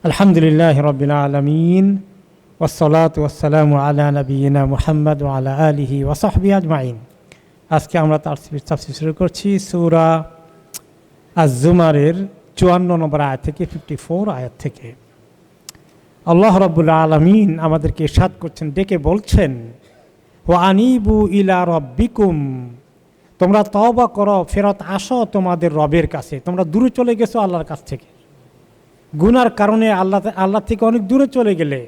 আলহামদুলিল্লাহ রাব্বিল আলামিন ওয়াসসালাতু ওয়াসসালামু আলা নবিয়িনা মুহাম্মদ ওয়া আলা আলিহি ওয়া সাহবিহি আজমাইন। আজকে আমরা তাফসীর শুরু করছি সূরা আজ-জুমারের 54 নম্বর আয়াত থেকে 54 আয়াত থেকে। আল্লাহ রাব্বুল আলামিন আমাদেরকে ইরশাদ করছেন, ডেকে বলছেন, ওয়া আনিবু ইলা রাব্বিকুম, তোমরা তওবা করো, ফেরত আসো তোমাদের রবের কাছে। তোমরা দূরে চলে গেছো আল্লাহর কাছ থেকে, গুনার কারণে আল্লাহ থেকে অনেক দূরে চলে গেলে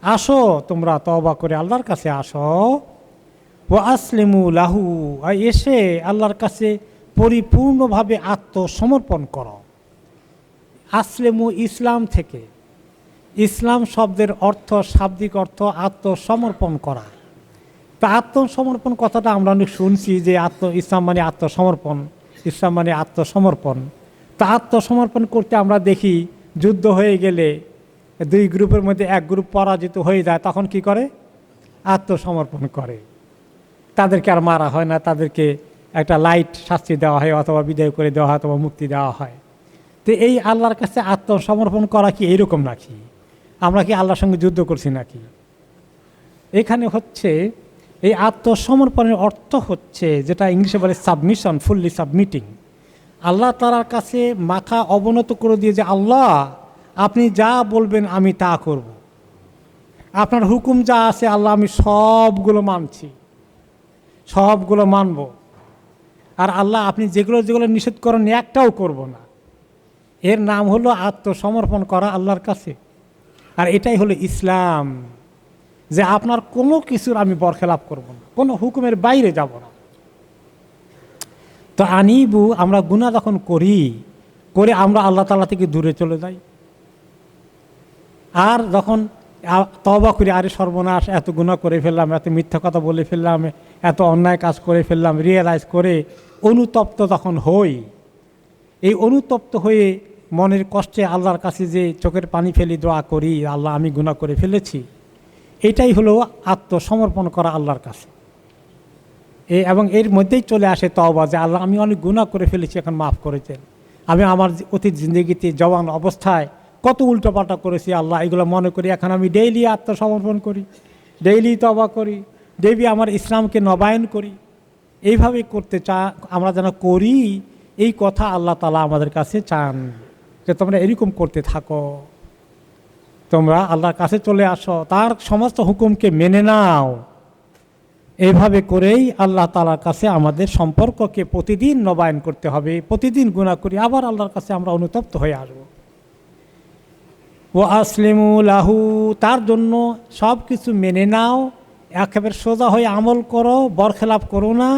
আসো, তোমরা তওবা করে আল্লাহর কাছে আসো। ওয়া আসলিমু লাহু, এসে আল্লাহর কাছে পরিপূর্ণভাবে আত্মসমর্পণ করো। আসলিমু ইসলাম থেকে, ইসলাম শব্দের অর্থ, শাব্দিক অর্থ আত্মসমর্পণ করা। তা আত্মসমর্পণ কথাটা আমরা অনেক শুনছি যে ইসলাম মানে আত্মসমর্পণ, ইসলাম মানে আত্মসমর্পণ। তা আত্মসমর্পণ করতে আমরা দেখি যুদ্ধ হয়ে গেলে দুই গ্রুপের মধ্যে এক গ্রুপ পরাজিত হয়ে যায়, তখন কি করে? আত্মসমর্পণ করে। তাদেরকে আর মারা হয় না, তাদেরকে একটা লাইট শাস্তি দেওয়া হয়, অথবা বিদায় করে দেওয়া হয়, অথবা মুক্তি দেওয়া হয়। তো এই আল্লাহর কাছে আত্মসমর্পণ করা কি এইরকম নাকি? আমরা কি আল্লাহর সঙ্গে যুদ্ধ করছি নাকি? এখানে হচ্ছে এই আত্মসমর্পণের অর্থ হচ্ছে, যেটা ইংলিশে বলে সাবমিশন, ফুললি সাবমিটিং। আল্লাহ তাআলার কাছে মাথা অবনত করে দিয়ে যে, আল্লাহ আপনি যা বলবেন আমি তা করব। আপনার হুকুম যা আছে আল্লাহ আমি সবগুলো মানছি, সবগুলো মানব। আর আল্লাহ আপনি যেগুলো যেগুলো নিষেধ করেন একটাও করব না। এর নাম হলো আত্মসমর্পণ করা আল্লাহর কাছে। আর এটাই হলো ইসলাম, যে আপনার কোনো কিছুর আমি বরখেলাপ করব না, কোনো হুকুমের বাইরে যাব না। তো আনিবু, আমরা গুনাহ যখন করে আমরা আল্লাহ তাআলা থেকে দূরে চলে যাই। আর যখন তওবা করি, আরে সর্বনাশ, এত গুনাহ করে ফেললাম, এত মিথ্যা কথা বলে ফেললাম, এত অন্যায় কাজ করে ফেললাম, রিয়েলাইজ করে অনুতপ্ত তখন হই। এই অনুতপ্ত হয়ে মনের কষ্টে আল্লাহর কাছে যে চোখের পানি ফেলি, দোয়া করি, আল্লাহ আমি গুনাহ করে ফেলেছি, এটাই হলো আত্মসমর্পণ করা আল্লাহর কাছে। এবং এর মধ্যেই চলে আসে তওবা, যে আল্লাহ আমি অনেক গুনাহ করে ফেলেছি, এখন মাফ করেছেন। আমি আমার অতীত জিন্দগিতে জওয়ান অবস্থায় কত উল্টোপাল্টা করেছি আল্লাহ, এগুলো মনে করি এখন আমি ডেইলি আত্মসমর্পণ করি, ডেইলি তওবা করি, ডেইলি আমার ইসলামকে নবায়ন করি। এইভাবে করতে আমরা যেন করি, এই কথা আল্লাহ তাআলা আমাদের কাছে চান, যে তোমরা এরকম করতে থাকো, তোমরা আল্লাহর কাছে চলে আসো, তার সমস্ত হুকুমকে মেনে নাও। এইভাবে করেই আল্লাহ তাআলার কাছে আমাদের সম্পর্ককে প্রতিদিন নবায়ন করতে হবে। প্রতিদিন গুনাহ করি, আবার আল্লাহর কাছে আমরা অনুতপ্ত হয়ে আসব। ও আসলিমু লাহু, তার জন্য সব কিছু মেনে নাও, একেবারে সোজা হয়ে আমল করো, বরখেলাপ করো না,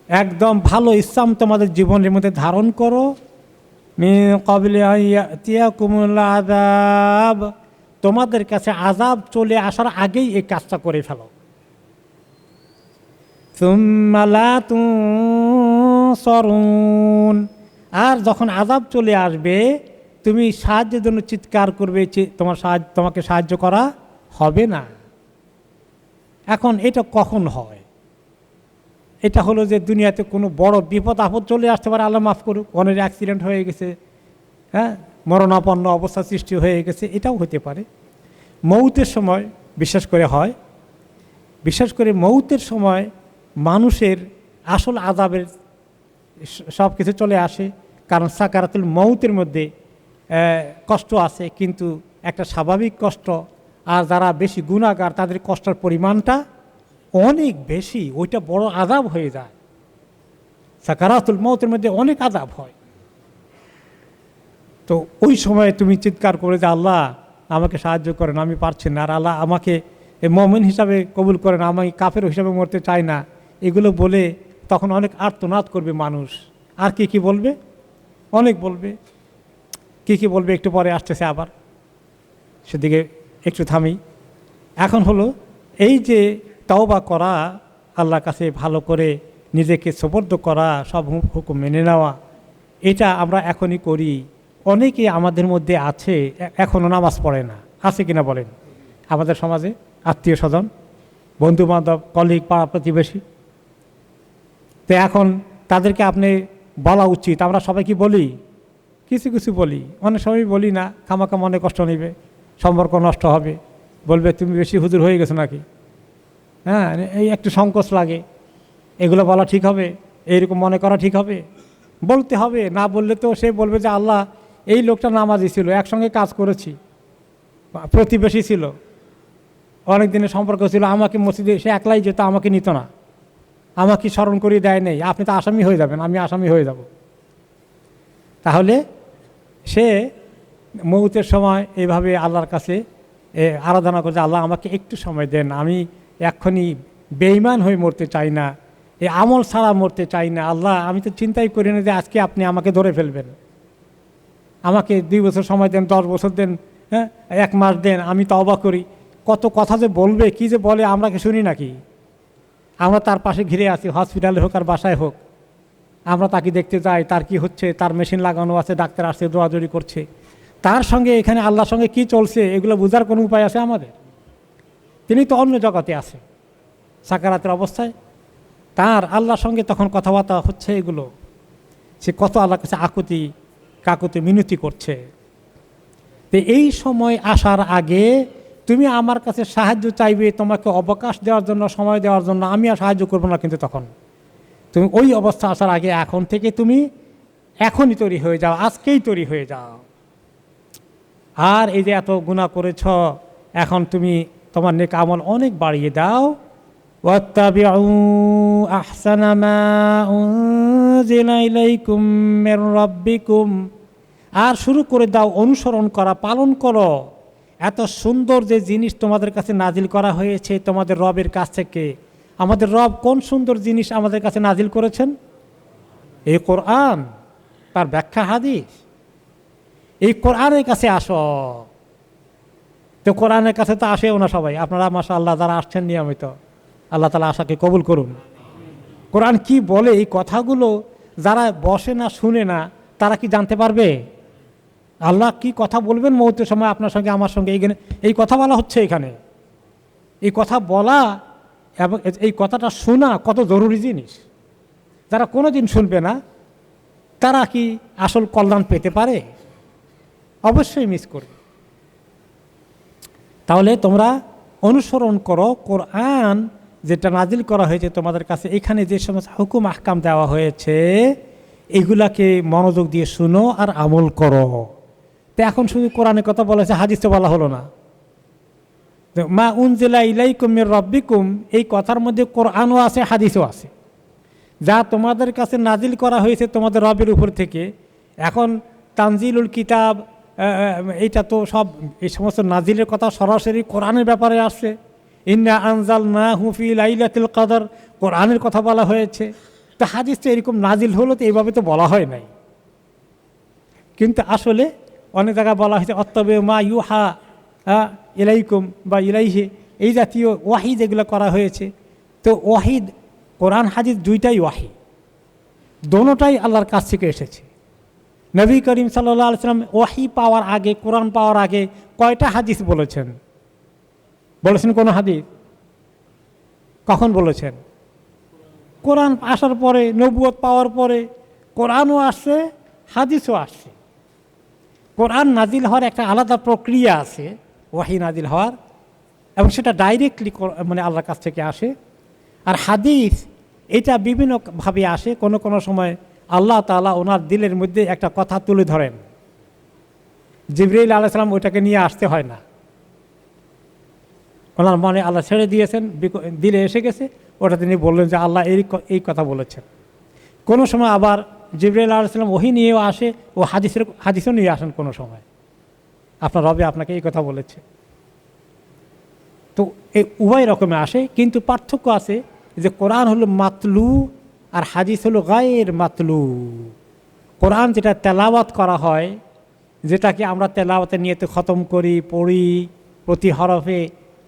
একদম ভালো ইসলাম তোমাদের জীবনের মধ্যে ধারণ করো। মিন ক্বাবলি আন ইয়াতিয়াকুমুল আযাব, তোমাদের কাছে আযাব চলে আসার আগেই এই কাজটা করে ফেলো। সুম্মা লা তুনসারুন, আর যখন আযাব চলে আসবে তুমি সাহায্যের জন্য চিৎকার করবে, তোমাকে সাহায্য করা হবে না। এখন এটা কখন হয়? এটা হলো যে দুনিয়াতে কোনো বড় বিপদ আপদ চলে আসতে পারে, আল্লাহ মাফ করুক, অনেক অ্যাক্সিডেন্ট হয়ে গেছে, হ্যাঁ, মরণাপন্ন অবস্থা সৃষ্টি হয়ে গেছে, এটাও হতে পারে। মৌতের সময় বিশেষ করে হয়, বিশেষ করে মৌতের সময় মানুষের আসল আযাবের সব কিছু চলে আসে। কারণ সাকারাতুল মৌতের মধ্যে কষ্ট আছে, কিন্তু একটা স্বাভাবিক কষ্ট। আর যারা বেশি গুনাহগার তাদের কষ্টের পরিমাণটা অনেক বেশি, ওইটা বড় আযাব হয়ে যায়। সাকারাতুল মৌতের মধ্যে অনেক আযাব হয়। তো ওই সময় তুমি চিৎকার করে যে আল্লাহ আমাকে সাহায্য করেন, আমি পারছি না, আর আল্লাহ আমাকে মুমিন হিসাবে কবুল করেন, আমি কাফের হিসাবে মরতে চাই না, এগুলো বলে তখন অনেক আর্তনাদ করবে মানুষ। আর কি বলবে? অনেক বলবে। কি বলবে একটু পরে আসতেছে, আবার সেদিকে একটু থামি। এখন হলো এই যে তওবা করা, আল্লাহর কাছে ভালো করে নিজেকে সুপর্দ করা, সব হুকুম মেনে নেওয়া, এটা আমরা এখনই করি। অনেকে আমাদের মধ্যে আছে এখনও নামাজ পড়ে না, আছে কিনা বলেন? আমাদের সমাজে আত্মীয় স্বজন, বন্ধু বান্ধব, কলিগ, পাড়া প্রতিবেশী। তো এখন তাদেরকে আপনি বলা উচিত, আমরা সবাই কি বলি? কিছু কিছু বলি, অনেক সময় বলি না, খামাখা মনে কষ্ট নেবে, সম্পর্ক নষ্ট হবে, বলবে তুমি বেশি হুজুর হয়ে গেছো নাকি। হ্যাঁ, এই একটু সংকোচ লাগে, এগুলো বলা ঠিক হবে, এইরকম মনে করা ঠিক হবে? বলতে হবে, না বললে তো সে বলবে যে আল্লাহ, এই লোকটা নামাজি ছিল, একসঙ্গে কাজ করেছি, প্রতিবেশী ছিল, অনেক দিনের সম্পর্ক ছিল, আমাকে মসজিদে সে একলাই যেত, আমাকে নিত না, আমাকে স্মরণ করিয়ে দেয় নেই, আপনি তো আসামি হয়ে যাবেন, আমি আসামি হয়ে যাব। তাহলে সে মৌতের সময় এইভাবে আল্লাহর কাছে আরাধনা করছে, আল্লাহ আমাকে একটু সময় দেন, আমি এক্ষুনি বেঈমান হয়ে মরতে চাই না, এই আমল ছাড়া মরতে চাই না, আল্লাহ আমি তো চিন্তাই করি না যে আজকে আপনি আমাকে ধরে ফেলবেন, আমাকে 2 বছর সময় দেন, 10 বছর দেন, হ্যাঁ 1 মাস দেন, আমি তওবা করি। কত কথা যে বলবে, কি যে বলে, আমরা কি শুনি নাকি? আমরা তার পাশে ঘিরে আছি, হসপিটালে হোক আর বাসায় হোক, আমরা তাকে দেখতে যাই, তার কি হচ্ছে, তার মেশিন লাগানো আছে, ডাক্তার আসছে, দৌড়াদৌড়ি করছে, তার সঙ্গে এখানে আল্লাহর সঙ্গে কি চলছে এগুলো বোঝার কোনো উপায় আছে আমাদের? তিনি তো অন্য জগতে আছে সাকারাতের অবস্থায়, তার আল্লাহর সঙ্গে তখন কথাবার্তা হচ্ছে, এগুলো সে কত আল্লাহর কাছে আকুতি কাকুতি মিনতি করছে। তো এই সময় আসার আগে তুমি আমার কাছে সাহায্য চাইবে, তোমাকে অবকাশ দেওয়ার জন্য, সময় দেওয়ার জন্য, আমি আর সাহায্য করবো না, কিন্তু তখন তুমি ওই অবস্থা আসার আগে এখন থেকে তুমি এখনই তৈরি হয়ে যাও, আজকেই তৈরি হয়ে যাও। আর এই যে এত গুনাহ করেছ, এখন তুমি তোমার নেক আমল অনেক বাড়িয়ে দাও। ওয়াত্তাবিউ আহসানা মা উনজিলা ইলাইকুম মির রাব্বিকুম, আর শুরু করে দাও অনুসরণ করা, পালন করো এত সুন্দর যে জিনিস তোমাদের কাছে নাজিল করা হয়েছে তোমাদের রবের কাছ থেকে। আমাদের রব কোন সুন্দর জিনিস আমাদের কাছে নাজিল করেছেন? এই কোরআন, তার ব্যাখ্যা হাদিস। এই কোরআনের কাছে আসো। তো কোরআনের কাছে তো আসেও না সবাই, আপনারা মাশাআল্লাহ যারা আসছেন নিয়মিত, আল্লাহ তাআলা আশাকে কবুল করুন। কোরআন কি বলে এই কথাগুলো যারা বসে না, শুনে না, তারা কি জানতে পারবে আল্লাহ কি কথা বলবেন মৌতের সময় আপনার সঙ্গে আমার সঙ্গে? এই কথা বলা হচ্ছে এখানে। এই কথা বলা এবং এই কথাটা শোনা কত জরুরি জিনিস। যারা কোনো দিন শুনবে না তারা কি আসল কল্যাণ পেতে পারে? অবশ্যই মিস করবে। তাহলে তোমরা অনুসরণ করো কোরআন যেটা নাজিল করা হয়েছে তোমাদের কাছে, এখানে যে সমস্ত হুকুম আহকাম দেওয়া হয়েছে এগুলাকে মনোযোগ দিয়ে শুনো আর আমল করো। তো এখন শুধু কোরআনের কথা বলেছে, হাদিস তো বলা হলো না। মা উনজিলা ইলাইকুম মির রাব্বিকুম, এই কথার মধ্যে কোরআনও আছে, হাদিসও আছে। যা তোমাদের কাছে নাজিল করা হয়েছে তোমাদের রবের উপর থেকে। এখন তানজিলুল কিতাব, এইটা তো সব এই সমস্ত নাজিলের কথা সরাসরি কোরআনের ব্যাপারে আসছে। ইন্না আনজালনাহু ফি লাইলাতুল কদর, কোরআনের কথা বলা হয়েছে। তো হাদিস তো এরকম নাজিল হলো, তো এইভাবে তো বলা হয় নাই। কিন্তু আসলে অনেক জায়গায় বলা হয়েছে অত্তবে মা ইউহা ইলাইকুম বা ইলাইহি, এই জাতীয় ওয়াহি যেগুলো করা হয়েছে। তো ওয়াহিদ, কোরআন হাদিস দুইটাই ওয়াহি, দোনোটাই আল্লাহর কাছ থেকে এসেছে। নবী করিম সাল্লাল্লাহু আলাইহি ওয়াসাল্লাম ওয়াহি পাওয়ার আগে, কোরআন পাওয়ার আগে কয়টা হাদিস বলেছেন? বলেছেন কোন হাদিস? কখন বলেছেন? কোরআন আসার পরে, নবুয়ত পাওয়ার পরে। কোরআনও আসছে, হাদিসও আসছে। কোরআন নাজিল হওয়ার একটা আলাদা প্রক্রিয়া আছে, ওয়াহি নাজিল হওয়ার, এবং সেটা ডাইরেক্টলি মানে আল্লাহর কাছ থেকে আসে। আর হাদিস এটা বিভিন্নভাবে আসে। কোনো কোনো সময় আল্লাহ তাআলা ওনার দিলের মধ্যে একটা কথা তুলে ধরেন, জিবরাইল আলাইহিস সালাম ওইটাকে নিয়ে আসতে হয় না, ওনার মনে আল্লাহ ছেড়ে দিয়েছেন, দিলে এসে গেছে, ওটা তিনি বললেন যে আল্লাহ এই কথা বলেছেন। কোনো সময় আবার জিবরাইল আলাইহিস সালাম ওহী নিয়েও আসে, ও হাদিসও নিয়ে আসেন কোনো সময়, আপনার রবে আপনাকে এই কথা বলেছে। তো এই উভয় রকমে আসে, কিন্তু পার্থক্য আছে যে কোরআন হলো মাতলু আর হাদিস হলো গায়ের মাতলু। কোরআন যেটা তেলাওয়াত করা হয়, যেটাকে আমরা তেলাওয়াতের নিয়তে খতম করি, পড়ি, প্রতি হরফে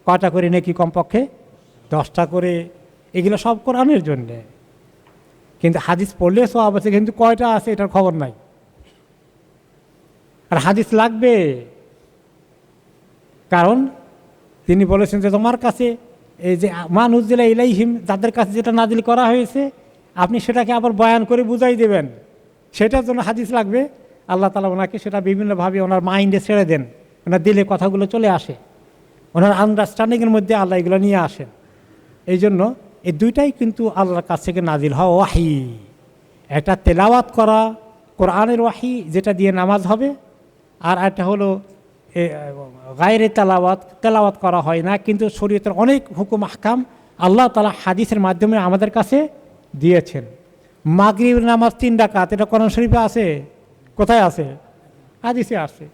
কয়টা করে নাকি কমপক্ষে 10টা করে, এগুলো সব কোরআনের জন্যে। কিন্তু হাদিস পড়লে সওয়াব আছে, কিন্তু কয়টা আছে এটার খবর নাই। আর হাদিস লাগবে, কারণ তিনি বলেছেন যে তোমার কাছে এই যে মা নুজিলা ইলাইহিম, যাদের কাছে যেটা নাজিল করা হয়েছে, আপনি সেটাকে আবার বয়ান করে বুঝাই দেবেন, সেটার জন্য হাদিস লাগবে। আল্লাহ তাআলা ওনাকে সেটা বিভিন্নভাবে ওনার মাইন্ডে ছেড়ে দেন, ওনার দিলে কথাগুলো চলে আসে, ওনার আন্ডারস্ট্যান্ডিংয়ের মধ্যে আল্লাহ এগুলো নিয়ে আসেন। এই জন্য এই দুইটাই কিন্তু আল্লাহর কাছ থেকে নাজিল হওয়া ওয়াহি। একটা তেলাওয়াত করা কোরআনের ওয়াহি, যেটা দিয়ে নামাজ হবে, আর একটা হলো গায়রে তেলাওয়াত করা হয় না, কিন্তু শরীয়তের অনেক হুকুম আহকাম আল্লাহ তাআলা হাদিসের মাধ্যমে আমাদের কাছে দিয়েছেন। মাগরিবের নামাজ 3 রাকাত, এটা কোরআন শরীফে আছে? কোথায় আছে? হাদিসে আছে।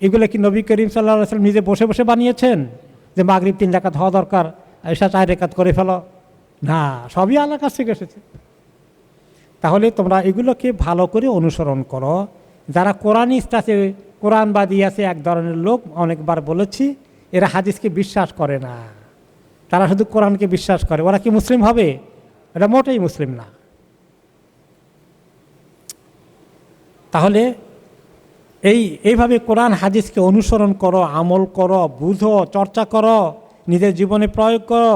এগুলো কি নবী করিম সাল্লাল্লাহু আলাইহি ওয়াসাল্লাম নিজে বসে বসে বানিয়েছেন যে মাগরিব 3 রাকাত হওয়া দরকার, এসা 4 রাকাত করে ফেলো? না, সবই আল্লাহর কাছ থেকে এসেছে। তাহলে তোমরা এগুলোকে ভালো করে অনুসরণ করো। যারা কোরআনিস্ট আছে, কোরআনবাদী আছে, এক ধরনের লোক, অনেকবার বলেছি, এরা হাদিসকে বিশ্বাস করে না, তারা শুধু কোরআনকে বিশ্বাস করে। ওরা কি মুসলিম হবে? এটা মোটেই মুসলিম না। তাহলে এইভাবে কোরআন হাদিসকে অনুসরণ করো, আমল করো, বুঝো, চর্চা করো, নিজের জীবনে প্রয়োগ করো।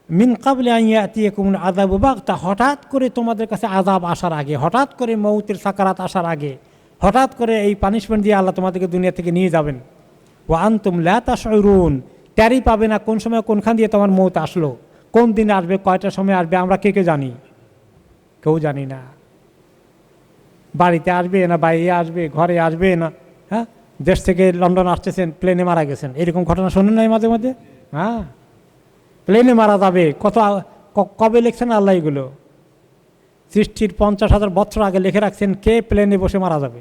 মিন কাবলি আন ইয়াতিয়াকুম আযাবু বাগতা, হঠাৎ করে তোমাদের কাছে আযাব আসার আগে, হঠাৎ করে মৌতের সাকারাত আসার আগে, হঠাৎ করে এই পানিশমেন্ট দিয়ে আল্লাহ তোমাদেরকে দুনিয়া থেকে নিয়ে যাবেন। ওয়া আনতুম লা তাশউরুন, টেরই পাবে না কোন সময় কোনখান দিয়ে তোমার মৌত আসলো, কোন দিন আসবে, কয়টার সময় আসবে, আমরা কে জানি? কেউ জানি না। বাড়িতে আসবে না বাইরে আসবে, ঘরে আসবে না, হ্যাঁ, দেশ থেকে লন্ডন আসতেছেন, প্লেনে মারা গেছেন, এরকম ঘটনা শোনেন নাই মাঝে মাঝে? হ্যাঁ, প্লেনে মারা যাবে, কবে লিখছেন আল্লাহ এগুলো? সৃষ্টির 50,000 বছর আগে লিখে রাখছেন কে প্লেনে বসে মারা যাবে।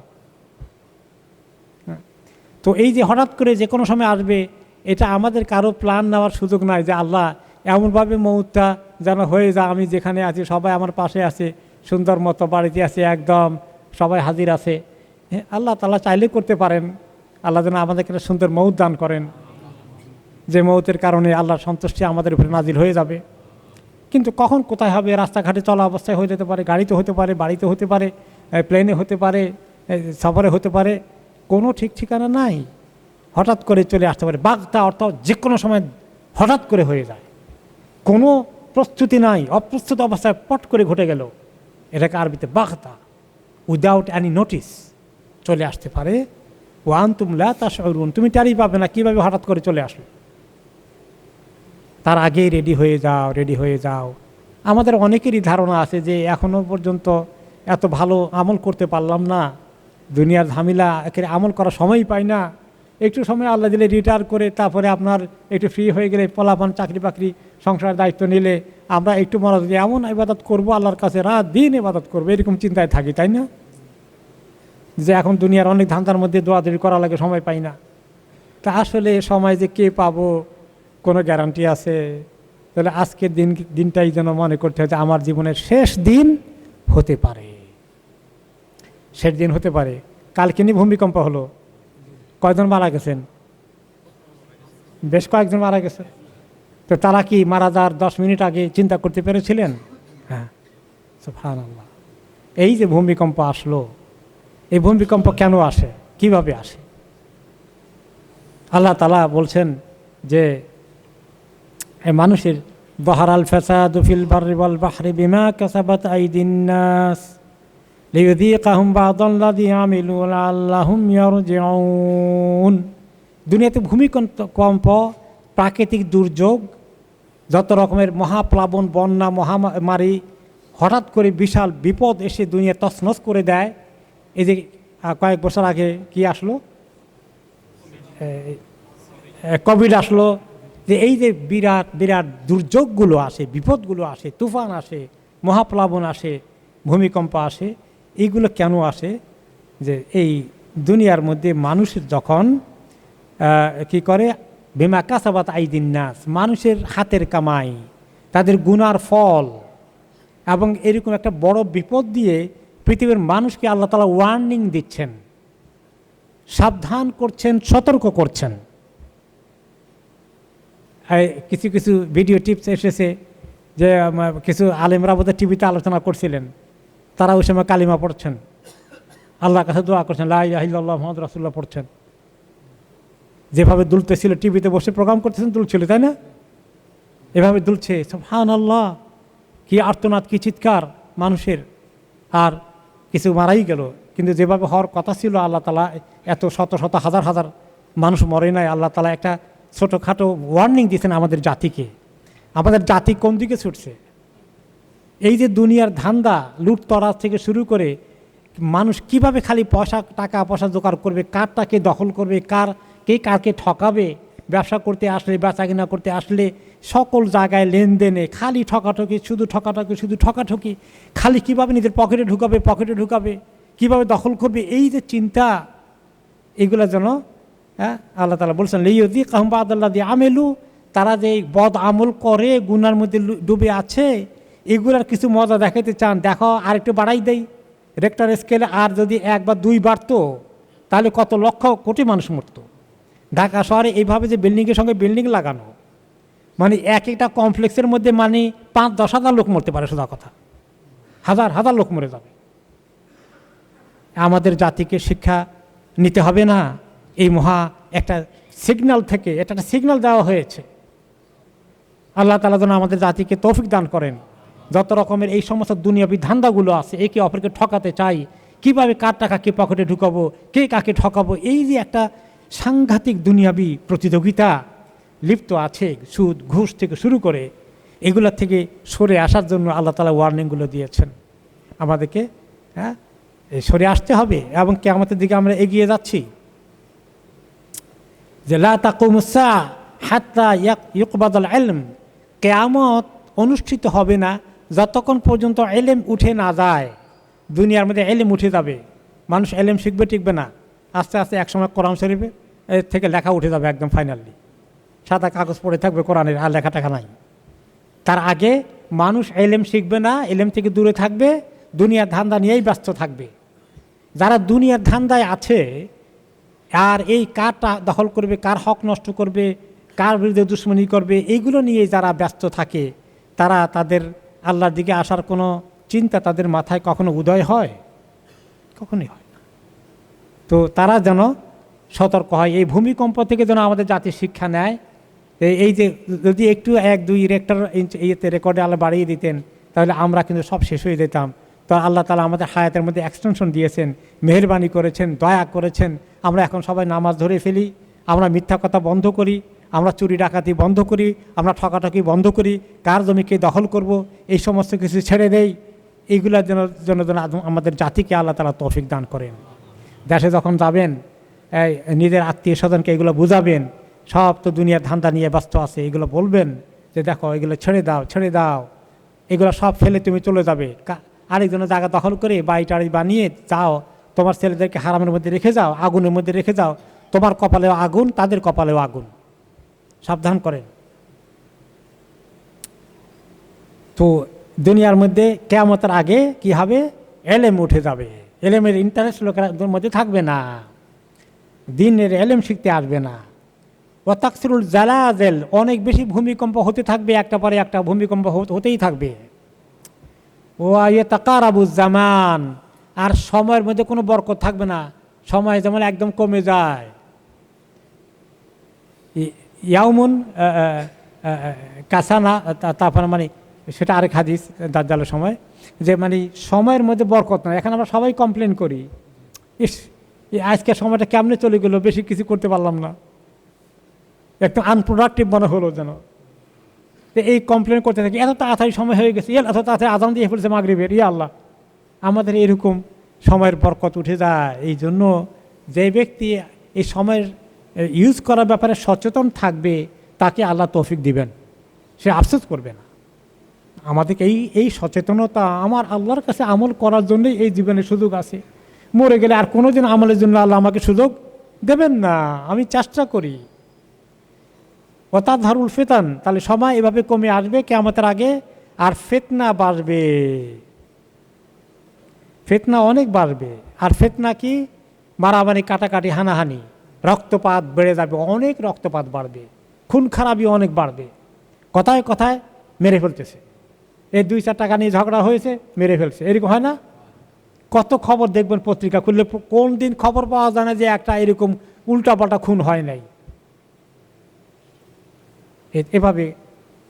তো এই যে হঠাৎ করে যে কোনো সময় আসবে, এটা আমাদের কারো প্ল্যান নেওয়ার সুযোগ নাই যে আল্লাহ এমনভাবে মৌতটা যেন হয়ে যায়, আমি যেখানে আছি সবাই আমার পাশে আছে, সুন্দর মতো বাড়িতে আছে, একদম সবাই হাজির আছে। আল্লাহ তাআলা চাইলে করতে পারেন, আল্লাহ যেন আমাদেরকে একটা সুন্দর মৌত দান করেন, যে মৌতের কারণে আল্লাহর সন্তুষ্টি আমাদের উপরে নাজিল হয়ে যাবে। কিন্তু কখন কোথায় হবে, রাস্তাঘাটে চলা অবস্থায় হয়ে যেতে পারে, গাড়িতে হতে পারে, বাড়িতে হতে পারে, প্লেনে হতে পারে, সফরে হতে পারে, কোনো ঠিক ঠিকানা নাই। হঠাৎ করে চলে আসতে পারে। বাগতা অর্থাৎ যে কোনো সময় হঠাৎ করে হয়ে যায়, কোনো প্রস্তুতি নাই, অপ্রস্তুত অবস্থায় পট করে ঘটে গেল, এটাকে আরবিতে বাগতা, উইদাউট এনি নোটিস চলে আসতে পারে। ওয়া আনতুম লা তাশউরুন, তুমি টেরই পাবে না কীভাবে হঠাৎ করে চলে আসলো। তার আগেই রেডি হয়ে যাও, রেডি হয়ে যাও। আমাদের অনেকেরই ধারণা আছে যে এখনও পর্যন্ত এত ভালো আমল করতে পারলাম না, দুনিয়ার ঝামেলা একে আমল করার সময়ই পাই না, একটু সময় আল্লাহ দিলে রিটায়ার করে তারপরে আপনার একটু ফ্রি হয়ে গেলে, পোলাপান চাকরি বাকরি সংসারের দায়িত্ব নিলে আমরা একটু মনোযোগী এমন ইবাদত করব, আল্লাহর কাছে রাত দিন ইবাদত করবো, এরকম চিন্তায় থাকি, তাই না? যে এখন দুনিয়ার অনেক ধান্দার মধ্যে দোয়াদুরি করা লাগে, সময় পাই না। তা আসলে সময় যে কে পাবো কোনো গ্যারান্টি আছে? তাহলে আজকের দিনটাই যেন মনে করতে হয় যে আমার জীবনের শেষ দিন হতে পারে, শেষ দিন হতে পারে। কালকে নি ভূমিকম্প হলো, কয়জন মারা গেছেন? বেশ কয়েকজন মারা গেছে। তো তারা কি মারা যাওয়ার 10 মিনিট আগে চিন্তা করতে পেরেছিলেন? হ্যাঁ, সুবহানাল্লাহ। এই যে ভূমিকম্প আসলো, এই ভূমিকম্প কেন আসে, কিভাবে আসে? আল্লাহ তাআলা বলছেন যে মানুষের যাহারাল ফাসাদু ফিল বাররি ওয়াল বাহরি বিমা কাসাবাত আইদিন নাস লিইযীকাহুম বা'দাল্লাযী আমিলু লাআল্লাহুম ইয়ারজিউন। দুনিয়াতে ভূমিকম্প, প্রাকৃতিক দুর্যোগ, যত রকমের মহাপ্লাবন, বন্যা, মহামারী, হঠাৎ করে বিশাল বিপদ এসে দুনিয়া তছনছ করে দেয়। এই যে কয়েক বছর আগে কি আসলো, কোভিড আসলো, যে এই যে বিরাট বিরাট দুর্যোগগুলো আসে, বিপদগুলো আসে, তুফান আসে, মহাপ্লাবন আসে, ভূমিকম্প আসে, এইগুলো কেন আসে? যে এই দুনিয়ার মধ্যে মানুষের যখন কি করে, বিমা কাসাবাত আইদিন নাস, মানুষের হাতের কামাই, তাদের গুনার ফল, এবং এরকম একটা বড় বিপদ দিয়ে পৃথিবীর মানুষকে আল্লাহ তাআলা ওয়ার্নিং দিচ্ছেন, সাবধান করছেন, সতর্ক করছেন। কিছু কিছু ভিডিও টিপস এসেছে যে কিছু আলেমরা বোধহয় টিভিতে আলোচনা করছিলেন, তারা ওই সময় কালিমা পড়ছেন, আল্লাহর কাছে দোয়া করছেন, লা ইলাহা ইল্লাল্লাহ মুহাম্মাদুর রাসূলুল্লাহ পড়ছেন। যেভাবে দুলতেছিল, টিভিতে বসে প্রোগ্রাম করতেছেন, দুলছিল, তাই না? এভাবে দুলছে, সুবহানাল্লাহ, কি আর্তনাদ, কি চিৎকার মানুষের। আর কিছু মারাই গেল, কিন্তু যেভাবে হওয়ার কথা ছিল আল্লাহ তালা এত শত শত হাজার হাজার মানুষ মরে নাই। আল্লাহ তালা একটা ছোটোখাটো ওয়ার্নিং দিয়েছেন আমাদের জাতিকে। আমাদের জাতি কোন দিকে ছুটছে? এই যে দুনিয়ার ধান্দা লুটতরাজ থেকে শুরু করে মানুষ কিভাবে খালি পয়সা টাকা পয়সা জোগাড় করবে, কারটাকে দখল করবে, কারকে ঠকাবে, ব্যবসা করতে আসলে বেচা কিনা করতে আসলে সকল জায়গায় লেনদেনে খালি ঠকাঠকি, শুধু ঠকাঠকি, শুধু ঠকাঠকি, খালি কিভাবে নিজের পকেটে ঢুকাবে, কিভাবে দখল করবে, এই যে চিন্তা, এগুলো যেন আল্লাহ তাআলা বলছেন লিইউযিক আহমবাদাল্লাহ দিয়ে আমেলু, তারা যে বদ আমল করে গুনার মধ্যে ডুবে আছে, এগুলার কিছু মজা দেখাতে চান, দেখো আর একটু বাড়াই দেই রেক্টার স্কেলে, আর যদি 1 বা 2 বাড়তো তাহলে কত লক্ষ কোটি মানুষ মরত। ঢাকা শহরে এইভাবে যে বিল্ডিংয়ের সঙ্গে বিল্ডিং লাগানো, মানে এক একটা কমপ্লেক্সের মধ্যে মানে 5-10 হাজার লোক মরতে পারে, সোজা কথা, হাজার হাজার লোক মরে যাবে। আমাদের জাতিকে শিক্ষা নিতে হবে না? এই মহা একটা সিগন্যাল থেকে এটা একটা সিগন্যাল দেওয়া হয়েছে। আল্লাহ তাআলা যেন আমাদের জাতিকে তৌফিক দান করেন। যত রকমের এই সমস্ত দুনিয়াবি ধান্দাগুলো আছে, একে অপরকে ঠকাতে চাই, কিভাবে কার টাকা কে পকেটে ঢুকাবো, কে কাকে ঠকাবো, এই যে একটা সাংঘাতিক দুনিয়াবি প্রতিযোগিতা লিপ্ত আছে, সুদ ঘুষ থেকে শুরু করে, এগুলো থেকে সরে আসার জন্য আল্লাহ তাআলা ওয়ার্নিংগুলো দিয়েছেন আমাদেরকে। সরে আসতে হবে এবং কিয়ামতের দিকে আমরা এগিয়ে যাচ্ছি। যে লা তাকুমুস সাআ হাত্তা ইউকবাদাল ইলম, কিয়ামত অনুষ্ঠিত হবে না যতক্ষণ পর্যন্ত এলেম উঠে না যায়। দুনিয়ার মধ্যে এলেম উঠে যাবে, মানুষ এলেম শিখবে টিকবে না, আস্তে আস্তে একসময় কোরআন শরীফে এর থেকে লেখা উঠে যাবে একদম ফাইনালি, সাদা কাগজ পড়ে থাকবে কোরআনের, আর লেখা টাকা নাই। তার আগে মানুষ এলেম শিখবে না, এলেম থেকে দূরে থাকবে, দুনিয়ার ধান্দা নিয়েই ব্যস্ত থাকবে। যারা দুনিয়ার ধান্দায় আছে আর এই কারটা দখল করবে, কার হক নষ্ট করবে, কার বিরুদ্ধে দুশ্মনী করবে, এইগুলো নিয়ে যারা ব্যস্ত থাকে, তারা তাদের আল্লাহর দিকে আসার কোনো চিন্তা তাদের মাথায় কখনো উদয় হয়? কখনোই হয় না। তো তারা যেন সতর্ক হয়। এই ভূমিকম্প থেকে যেন আমাদের জাতি শিক্ষা নেয়। এই যে যদি একটু 1-2 রেক্টর ইয়েতে রেকর্ডে আল্লাহ বাড়িয়ে দিতেন, তাহলে আমরা কিন্তু সব শেষ হয়ে যেতাম। তো আল্লাহ তাআলা আমাদের হায়াতের মধ্যে এক্সটেনশন দিয়েছেন, মেহেরবানি করেছেন, দয়া করেছেন। আমরা এখন সবাই নামাজ ধরে ফেলি, আমরা মিথ্যা কথা বন্ধ করি, আমরা চুরি ডাকাতি বন্ধ করি, আমরা ঠকাঠকি বন্ধ করি, কার জমিকে দখল করব, এই সমস্ত কিছু ছেড়ে দেই। এইগুলোর জন্য আমাদের জাতিকে আল্লাহ তাআলা তৌফিক দান করেন। দেশে যখন যাবেন নিজের আত্মীয় স্বজনকে এগুলো বুঝাবেন, সব তো দুনিয়ার ধান্দা নিয়ে ব্যস্ত আছে, এগুলো বলবেন যে দেখো এগুলো ছেড়ে দাও, এগুলো সব ফেলে তুমি চলে যাবে, আরেকজনের জায়গা দখল করে বাড়ি টাড়ি বানিয়ে যাও, তোমার ছেলেদেরকে হারামের মধ্যে রেখে যাও, আগুনের মধ্যে রেখে যাও, তোমার কপালেও আগুন, তাদের কপালেও আগুন, সাবধান করেন। তো দুনিয়ার মধ্যে কিয়ামতের আগে কি হবে? এলেম উঠে যাবে, এলেমের ইন্টারেস্ট লোকের মধ্যে থাকবে না, দিনের এলেম শিখতে আসবে না। ও তাকসিরুল জালাজেল, অনেক বেশি ভূমিকম্প হতে থাকবে, একটা পরে একটা ভূমিকম্প হতেই থাকবে। ও ইয়াতাকারাবুজ জামান, আর সময়ের মধ্যে কোনো বরকত থাকবে না, সময় যেমন একদম কমে যায়। ইয়াউমুন কাসানা, তারপরে মানে সেটা আরেক হাদিস দাজ্জালের সময়, যে মানে সময়ের মধ্যে বরকত নয়। এখন আমরা সবাই কমপ্লেন করি, ইস আজকের সময়টা কেমনে চলে গেলো, বেশি কিছু করতে পারলাম না, একটু আনপ্রোডাক্টিভ মনে হলো যেন। তো এই কমপ্লেন করতে থাকি, এত তাড়াতাড়ি সময় হয়ে গেছে, এত তাড়াতাড়ি আজান দিয়ে ফেলছে মাগরিবের, ইয়া আল্লাহ। আমাদের এরকম সময়ের বরকত উঠে যায়। এই জন্য যে ব্যক্তি এই সময়ের ইউজ করার ব্যাপারে সচেতন থাকবে, তাকে আল্লাহ তৌফিক দিবেন, সে আফসোস করবে না। আমাদেরকে এই সচেতনতা, আমার আল্লাহর কাছে আমল করার জন্যই এই জীবনে সুযোগ আছে, মরে গেলে আর কোনো দিন আমলের জন্য আল্লাহ আমাকে সুযোগ দেবেন না, আমি চেষ্টা করি। ওয়াতাযহারুল ফিতান, তাহলে সময় এভাবে কমে আসবে কিয়ামতের আগে, আর ফিতনা বাড়বে, ফিতনা অনেক বাড়বে। আর ফিতনা কি? মারামারি, কাটাকাটি, হানাহানি, রক্তপাত বেড়ে যাবে, অনেক রক্তপাত বাড়বে, খুন খারাপি অনেক বাড়বে, কথায় কথায় মেরে ফেলতেছে, এই 2-4 টাকা নিয়ে ঝগড়া হয়েছে, মেরে ফেলছে, এরকম হয় না? কত খবর দেখবেন পত্রিকা খুললে, কোন দিন খবর পাওয়া যায় না যে একটা এরকম উল্টাপাল্টা খুন হয় নাই। এভাবে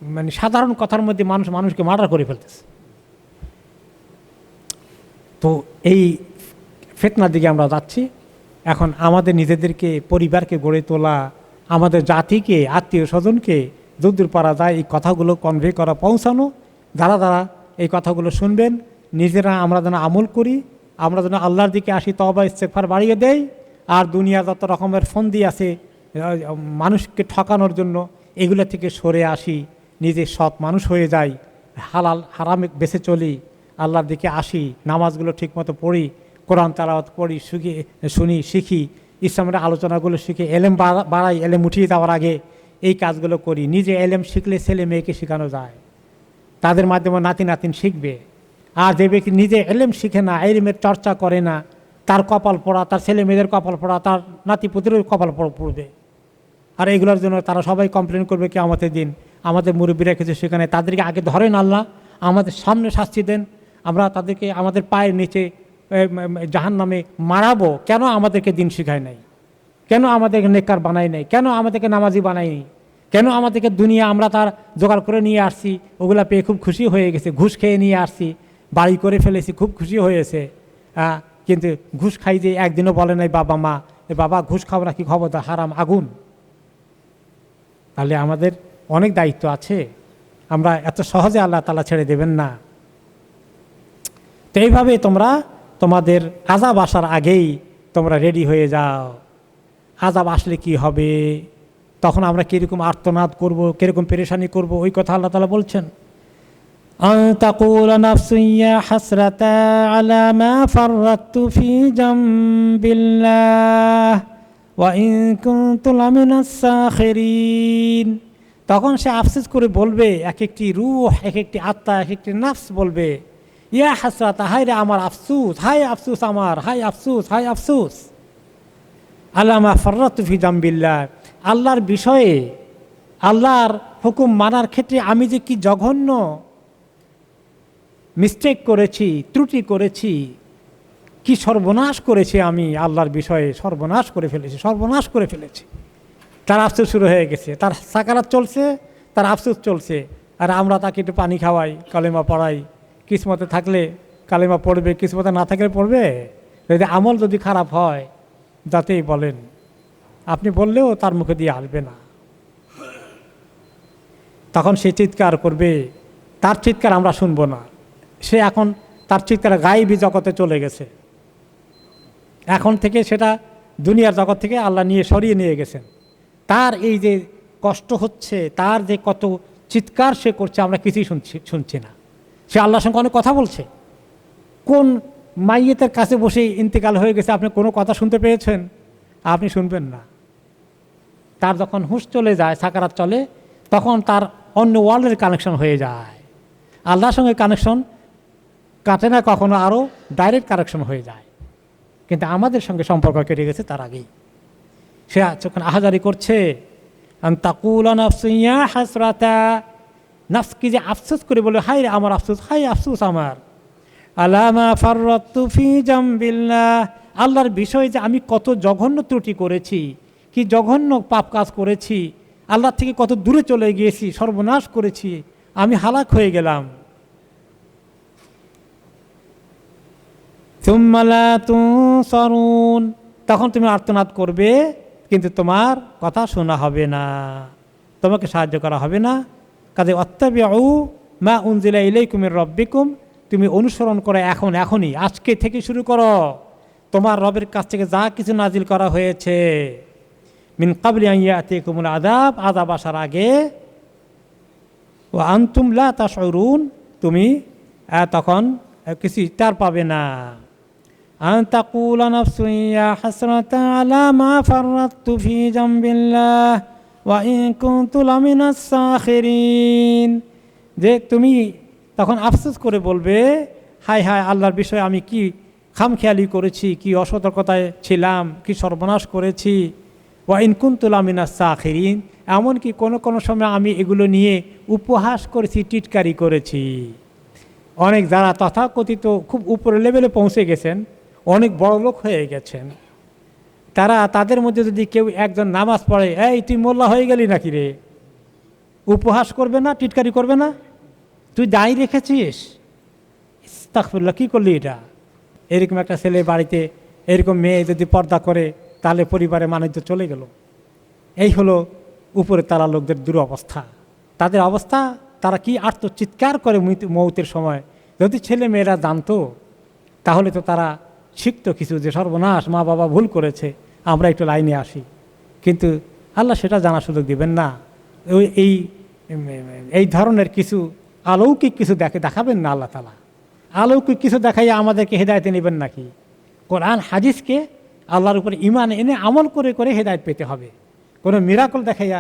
মানে সাধারণ কথার মধ্যে মানুষকে মার্ডার করে ফেলতেছে। তো এই ফিতনার দিকে আমরা যাচ্ছি। এখন আমাদের নিজেদেরকে, পরিবারকে গড়ে তোলা, আমাদের জাতিকে, আত্মীয় স্বজনকে যদ্দূর পারা যায় এই কথাগুলো কনভে করা, পৌঁছানো, যারা যারা এই কথাগুলো শুনবেন, নিজেরা আমরা যেন আমল করি, আমরা যেন আল্লাহর দিকে আসি, তওবা ইস্তেগফার বাড়িয়ে দেই। আর দুনিয়া যত রকমের ফন্দি আছে মানুষকে ঠকানোর জন্য, এগুলো থেকে সরে আসি, নিজে সৎ মানুষ হয়ে যাই, হালাল হারামে বেঁচে চলি, আল্লাহর দিকে আসি, নামাজগুলো ঠিকমতো পড়ি, কোরআন তেলাওয়াত পড়ি, শুনি, শিখি, ইসলামের আলোচনাগুলো শিখি, এলেম বাড়াই, এলেম উঠিয়ে যাওয়ার আগে এই কাজগুলো করি। নিজে এলেম শিখলে ছেলে মেয়েকে শেখানো যায়, তাদের মাধ্যমে নাতি নাতিন শিখবে। আর যে ব্যক্তি নিজে এলেম শিখে না, এলেমের চর্চা করে না, তার কপাল পড়া, তার ছেলে মেয়েদের কপাল পড়া, তার নাতিপুতিরও কপাল পড়বে। আর এগুলোর জন্য তারা সবাই কমপ্লেন করবে কি আমাদের দিন, আমাদের মুরব্বীরা কিছু সেখানে, তাদেরকে আগে ধরেন আল্লাহ, আমাদের সামনে শাস্তি দেন, আমরা তাদেরকে আমাদের পায়ের নিচে জাহান্নামে মারাবো। কেন আমাদেরকে দিন শিখায় নাই? কেন আমাদেরকে নেককার বানাই নাই? কেন আমাদেরকে নামাজি বানায়নি? কেন আমাদেরকে দুনিয়া আমরা তার জোগাড় করে নিয়ে আসছি, ওগুলা পেয়ে খুব খুশি হয়ে গেছে, ঘুষ খেয়ে নিয়ে আসছি, বাড়ি করে ফেলেছি, খুব খুশি হয়েছে। কিন্তু ঘুষ খাই যে একদিনও বলে নাই বাবা মা, বাবা ঘুষ খাবো না, কি খবরদার, হারাম, আগুন। তাহলে আমাদের অনেক দায়িত্ব আছে, আমরা এত সহজে আল্লাহ তাআলা ছেড়ে দেবেন না। তো এইভাবে তোমরা তোমাদের আযাব আসার আগেই তোমরা রেডি হয়ে যাও। আযাব আসলে কি হবে, তখন আমরা কীরকম আর্তনাদ করব, কীরকম পেরেশানি করব, ওই কথা আল্লাহ তাআলা বলছেন। আন তাকুলা নাফসুন ইয়া হাসরাতা আলা মা ফাররাতু ফি জামবিল্লাহ ওয়া ইন কুনতু লামিনাস সাখিরিন। তখন সে আফসোস করে বলবে, এক একটি রূহ, এক একটি আত্মা, এক একটি নাফস বলবে, ইয়া হাসরাতা, হায় রে আমার আফসুস, হায় আফসুস আমার, হায় আফসুস, হায় আফসুস, আলা মা ফাররাতু ফি জামবিল্লাহ, আল্লাহর বিষয়ে, আল্লাহর হুকুম মানার ক্ষেত্রে আমি যে কি জঘন্য মিস্টেক করেছি, ত্রুটি করেছি, কি সর্বনাশ করেছি আমি আল্লাহর বিষয়ে, সর্বনাশ করে ফেলেছি, সর্বনাশ করে ফেলেছি। তার আফসোস শুরু হয়ে গেছে, তার সাকারাত চলছে, তার আফসোস চলছে। আর আমরা তাকে একটু পানি খাওয়াই, কালেমা পড়াই, কিসমতে থাকলে কালেমা পড়বে, কিসমতে না থাকলে পড়বে। যদি আমল যদি খারাপ হয়, যাতেই বলেন, আপনি বললেও তার মুখে দিয়ে আসবে না। তখন সে চিৎকার করবে, তার চিৎকার আমরা শুনবো না। সে এখন তার চিৎকার গায়েবী জগতে চলে গেছে, এখন থেকে সেটা দুনিয়ার জগৎ থেকে আল্লাহ সরিয়ে নিয়ে গেছেন। তার এই যে কষ্ট হচ্ছে, তার যে কত চিৎকার সে করছে, আমরা কিছুই শুনছি না। সে আল্লাহর সঙ্গে অনেক কথা বলছে। কোন মাইয়েতের কাছে বসে ইন্তেকাল হয়ে গেছে, আপনি কোনো কথা শুনতে পেয়েছেন? আপনি শুনবেন না। তার যখন হুঁশ চলে যায়, সাকারাত চলে, তখন তার অন্য ওয়ার্ল্ডের কানেকশন হয়ে যায়। আল্লাহর সঙ্গে কানেকশন কাটে না কখনো, আরও ডাইরেক্ট কানেকশন হয়ে যায়। কিন্তু আমাদের সঙ্গে সম্পর্ক কেটে গেছে তার আগেই। সে যখন আহাজারি করছে, তাকুলা নাফসুন ইয়া হাসরাতা, নাফস কি যে আফসোস করে বলে, হায় রে আমার আফসোস, হায় আফসোস আমার, আলা মা ফাররাতু ফি জামবিল্লাহ, আল্লাহর বিষয়ে যে আমি কত জঘন্য ত্রুটি করেছি, কি জঘন্য পাপ কাজ করেছি, আল্লাহ থেকে কত দূরে চলে গিয়েছি, সর্বনাশ করেছি, আমি হালাক হয়ে গেলাম। সুম্মা লা তুনসারুন, তখন তুমি আর্তনাদ করবে, কিন্তু তোমার কথা শোনা হবে না, তোমাকে সাহায্য করা হবে না। কাজে ওয়াত্তাবিউ মা উনজিলা ইলাইকুম মির রাব্বিকুম, তুমি অনুসরণ করো এখনই, আজকে থেকে শুরু করো তোমার রবের কাছ থেকে যা কিছু নাজিল করা হয়েছে। মিন ক্বাবলি আন ইয়াতিকুমুল আযাব, আযাব আসার আগে, ওয়া আনতুম লা তাশউরুন, তুমি তখন কিছু টের পাবে না। আন তাকুলা নাফসুন ইয়া হাসরাতা আলা মা ফাররাতু ফি জামবিল্লাহ ওয়া ইন কুনতু লামিনাস সাখিরিন, যে তুমি তখন আফসোস করে বলবে, হায় হায় আল্লাহর বিষয়ে আমি কি খামখেয়ালি করেছি, কি অসতর্কতায় ছিলাম, কি সর্বনাশ করেছি। ওয়া ইন কুনতু লামিনাস সাখিরিন, এমনকি কোনো সময় আমি এগুলো নিয়ে উপহাস করেছি, টিটকারি করেছি। অনেক যারা তথাকথিত খুব উপরে লেভেলে পৌঁছে গেছেন, অনেক বড় লোক হয়ে গেছেন, তাদের মধ্যে যদি কেউ একজন নামাজ পড়ে, এই তুই মোল্লা হয়ে গেলি নাকি রে, উপহাস করবে না, টিটকারি করবে না? তুই দাঁড়িয়ে রেখেছিস, আস্তাগফিরুল্লাহ, কী করলি এটা? এরকম একটা ছেলে বাড়িতে এরকম মেয়ে যদি পর্দা করে তাহলে পরিবারের মানুষ চলে গেল। এই হলো উপরে তারা লোকদের দুরবস্থা। তাদের অবস্থা, তারা কি আর্তচিৎকার করে মৌতের সময়। যদি ছেলে মেয়েরা জানতো তাহলে তো তারা শিখতো কিছু, যে সর্বনাশ, মা বাবা ভুল করেছে, আমরা একটু লাইনে আসি। কিন্তু আল্লাহ সেটা জানার সুযোগ দিবেন না। এই এই ধরনের কিছু অলৌকিক কিছু দেখাবেন না আল্লাহ তাআলা। অলৌকিক কিছু দেখাইয়া আমাদেরকে হেদায়েতে নেবেন নাকি? কোরআন হাদিসকে আল্লাহর উপরে ঈমান এনে আমল করে করে হেদায়েত পেতে হবে। কোনো মিরাকল দেখাইয়া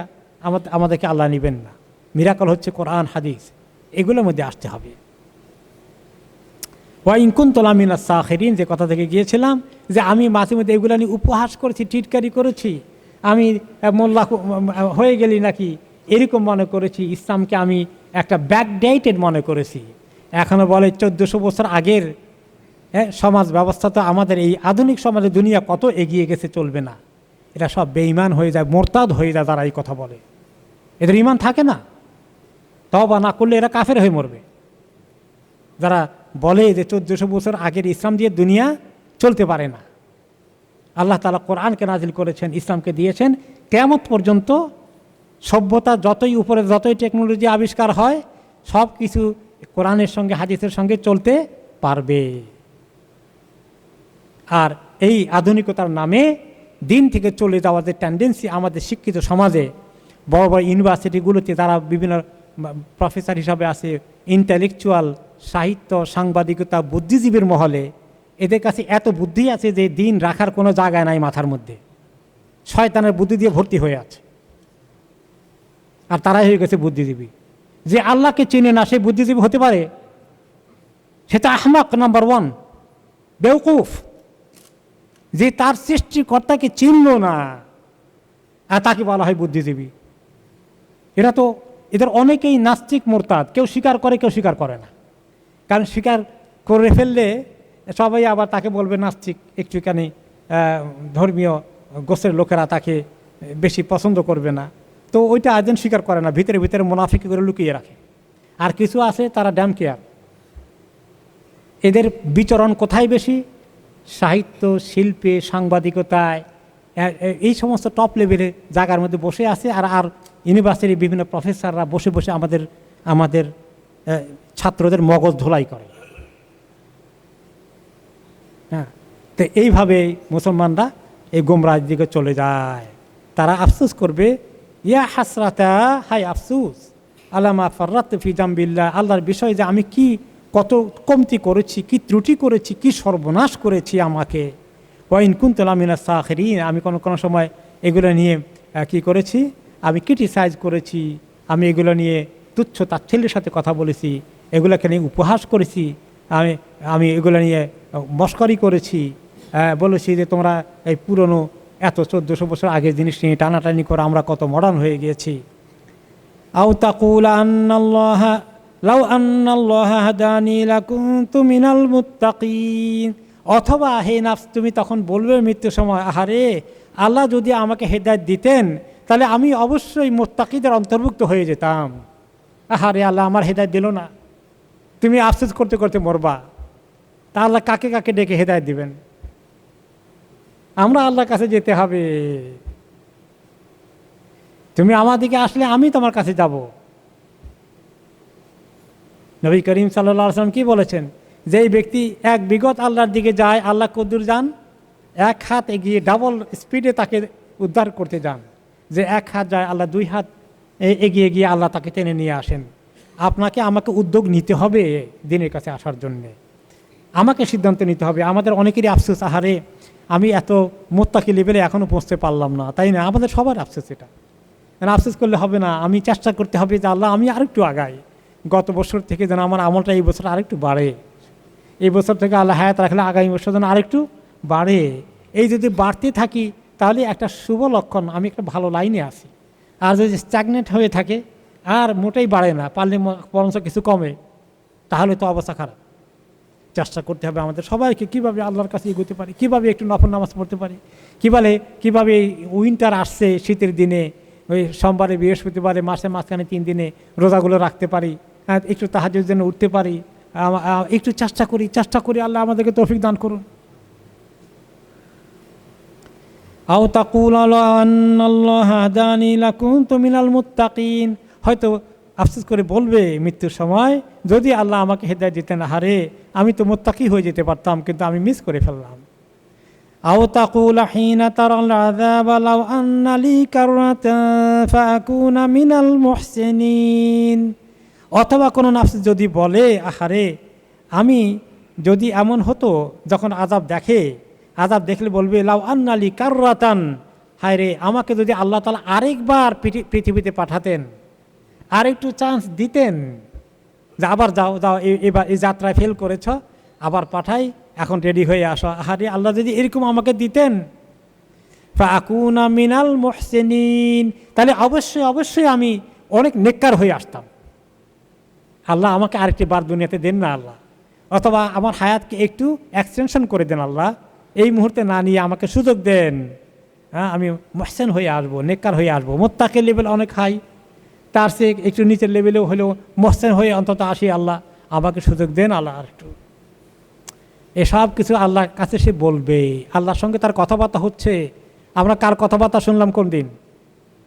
আমাদেরকে আল্লাহ নেবেন না। মিরাকল হচ্ছে কোরআন হাদিস, এগুলোর মধ্যে আসতে হবে। ওয়া ইন কুনতু লামিনাস সাখিরিন, যে কথা থেকে গিয়েছিলাম, যে আমি মাঝে মধ্যে এগুলো নিয়ে উপহাস করেছি, টিটকারি করেছি, আমি মোল্লা হয়ে গেলি নাকি এরকম মনে করেছি। ইসলামকে আমি একটা ব্যাকডেটেড মনে করেছি। এখনও বলে 1400 বছর আগের সমাজ ব্যবস্থা তো আমাদের এই আধুনিক সমাজে দুনিয়া কত এগিয়ে গেছে, চলবে না। এটা সব বেঈমান হয়ে যায়, মোরতাদ হয়ে যায় যারা এই কথা বলে। এদের ঈমান থাকে না, তওবা না করলে এরা কাফের হয়ে মরবে। যারা বলে যে 1400 বছর আগের ইসলাম দিয়ে দুনিয়া চলতে পারে না। আল্লাহ তাআলা কোরআনকে নাজিল করেছেন, ইসলামকে দিয়েছেন, কিয়ামত পর্যন্ত সভ্যতা যতই উপরে, যতই টেকনোলজি আবিষ্কার হয়, সব কিছু কোরআনের সঙ্গে হাদিসের সঙ্গে চলতে পারবে। আর এই আধুনিকতার নামে দিন থেকে চলে যাওয়ার যে টেন্ডেন্সি আমাদের শিক্ষিত সমাজে, বড় বড় ইউনিভার্সিটিগুলোতে তারা বিভিন্ন প্রফেসর হিসাবে আছে, ইন্টেলেকচুয়াল, সাহিত্য, সাংবাদিকতা, বুদ্ধিজীবীর মহলে, এদের কাছে এত বুদ্ধি আছে যে দিন রাখার কোনো জায়গায় নাই মাথার মধ্যে। শয়তানের বুদ্ধি দিয়ে ভর্তি হয়ে আছে, আর তারাই হয়ে গেছে বুদ্ধিজীবী। যে আল্লাহকে চিনে না সে বুদ্ধিজীবী হতে পারে? সেটা আহমাক নাম্বার 1, বেওকুফ। যে তার সৃষ্টিকর্তাকে চিনল না আর তাকে বলা হয় বুদ্ধিজীবী। এদের অনেকেই নাস্তিক, মোরতাদ, কেউ স্বীকার করে, কেউ স্বীকার করে না। কারণ স্বীকার করে ফেললে সবাই আবার তাকে বলবে নাস্তিক। একটুখানি ধর্মীয় গোছের লোকেরা তাকে বেশি পছন্দ করবে না, তো ওইটা আয়োজন স্বীকার করে না, ভিতরে ভিতরে মুনাফিকি করে লুকিয়ে রাখে। আর কিছু আছে তারা ড্যাম কেয়ার। এদের বিচরণ কোথায় বেশি? সাহিত্য, শিল্পে, সাংবাদিকতায়, এই সমস্ত টপ লেভেলের জায়গার মধ্যে বসে আছে। আর ইউনিভার্সিটির বিভিন্ন প্রফেসররা বসে বসে আমাদের ছাত্রদের মগজ ধোলাই করে। হ্যাঁ, তো এইভাবে মুসলমানরা এই গোমরাহের দিকে চলে যায়। তারা আফসোস করবে, ইয়া হাসরাতা, হাই আফসোস, আলামা ফাররাতু ফি জামবিল্লাহ, আল্লাহর বিষয়ে যে আমি কি কত কমতি করেছি, কি ত্রুটি করেছি, কি সর্বনাশ করেছি আমাকে। ওয়া ইন কুনতু লামিনাস সাখিরিন, আমি কোনো সময় এগুলো নিয়ে কি করেছি, আমি ক্রিটিসাইজ করেছি, আমি এগুলো নিয়ে তুচ্ছ তাচ্ছিল্যের সাথে কথা বলেছি, এগুলোকে নিয়ে উপহাস করেছি, আমি এগুলো নিয়ে মস্করি করেছি, বলেছি যে তোমরা এই পুরনো এত 1400 বছর আগের জিনিস নিয়ে টানাটানি করে আমরা কত মডার্ন হয়ে গিয়েছি। আও তাকুল আন্নাল্লাহ লাউ আন্নাল্লাহ হাদানি লাকুনতু মিনাল মুত্তাকিন, অথবা হে নাফস তুমি তখন বলবে মৃত্যুর সময়, আহারে আল্লাহ যদি আমাকে হেদায়েত দিতেন তাহলে আমি অবশ্যই মুত্তাকিদের অন্তর্ভুক্ত হয়ে যেতাম। আহারে আল্লাহ আমার হেদায়েত দিল না, তুমি আফসোস করতে করতে মরবা। তা আল্লাহ কাকে কাকে ডেকে হেদায়েত দিবেন? আমরা আল্লাহর কাছে যেতে হবে। তুমি আমার দিকে আসলে আমি তোমার কাছে যাব। নবী করিম সাল্লাল্লাহু আলাইহি ওয়াসাল্লাম কি বলেছেন? যেই ব্যক্তি এক বিগত আল্লাহর দিকে যায়, আল্লাহ কদ্দুর যান, এক হাত এগিয়ে ডাবল স্পিডে তাকে উদ্ধার করতে যান। যে এক হাত যায়, আল্লাহ 2 হাত এগিয়ে গিয়ে আল্লাহ তাকে টেনে নিয়ে আসেন। আপনাকে আমাকে উদ্যোগ নিতে হবে দিনের কাছে আসার জন্যে, আমাকে সিদ্ধান্ত নিতে হবে। আমাদের অনেকেরই আফসোস, আহারে আমি এত মুত্তাকি লেভেলে এখনও পৌঁছতে পারলাম না, তাই না? আমাদের সবার আফসোস এটা। আফসোস করলে হবে না, আমি চেষ্টা করতে হবে যে আল্লাহ আমি আরেকটু আগাই, গত বছর থেকে যেন আমার আমলটা এই বছর আরেকটু বাড়ে, এই বছর থেকে আল্লাহ হায়াত রাখলে আগামী বছর যেন আরেকটু বাড়ে। এই যদি বাড়তে থাকি তাহলে একটা শুভ লক্ষণ, আমি একটা ভালো লাইনে আসি। আর যদি স্ট্যাগনেট হয়ে থাকে আর মোটেই বাড়ে না, পারলে বরঞ্চ কিছু কমে, তাহলে তো অবস্থা খারাপ। চেষ্টা করতে হবে আমাদের সবাইকে কীভাবে আল্লাহর কাছে এগোতে পারি, কীভাবে একটু নফল নামাজ পড়তে পারি, কীভাবে উইন্টার আসছে শীতের দিনে ওই সোমবারে বৃহস্পতিবারে মাসে মাঝখানে 3 দিনে রোজাগুলো রাখতে পারি, একটু তাহাজ্জুদের জন্য উঠতে পারি, একটু চেষ্টা করি, আল্লাহ আমাদেরকে তৌফিক দান করুন। আও তাকুল আন্নাল্লাহা হাদানি লাকুনতু মিনাল মুত্তাকিন, হয়তো আফসোস করে বলবে মৃত্যুর সময়, যদি আল্লাহ আমাকে হেদায়েত দিতেন, হারে আমি তো মুত্তাকি হয়ে যেতে পারতাম, কিন্তু আমি মিস করে ফেললাম। আও তাকুল হিনা তারাল আযাব লাউ আন্না লি কাররাতান ফাকুনা মিনাল মুহসিনিন, অথবা কোনো নাফস যদি বলে, আহারে আমি যদি এমন হতো, যখন আযাব দেখলে বলবে লাউ আন্না লি কাররাতান, হায় রে আমাকে যদি আল্লাহ তাআলা আরেকবার পৃথিবীতে পাঠাতেন, আরেকটু চান্স দিতেন, যে আবার যাও এবার এই যাত্রায় ফেল করেছ, আবার পাঠাই, এখন রেডি হয়ে আসো। আহারে আল্লাহ যদি এরকম আমাকে দিতেন, ফাকুনা মিনাল মুহসিনিন, তাহলে অবশ্যই আমি অনেক নেককার হয়ে আসতাম। আল্লাহ আমাকে আরেকটি বার দুনিয়াতে দেন না আল্লাহ, অথবা আমার হায়াতকে একটু এক্সটেনশন করে দেন আল্লাহ, এই মুহূর্তে না নিয়ে আমাকে সুযোগ দেন, হ্যাঁ আমি মুহসিন হয়ে আসবো, নেককার হয়ে আসবো। মুত্তাকির লেভেল অনেক হাই, তার সে একটু নিচের লেভেলেও হলেও মুহসিন হয়ে অন্তত আসি, আল্লাহ আমাকে সুযোগ দেন আল্লাহ আর একটু। এসব কিছু আল্লাহর কাছে সে বলবে, আল্লাহর সঙ্গে তার কথাবার্তা হচ্ছে। আমরা কার কথাবার্তা শুনলাম কোন দিন?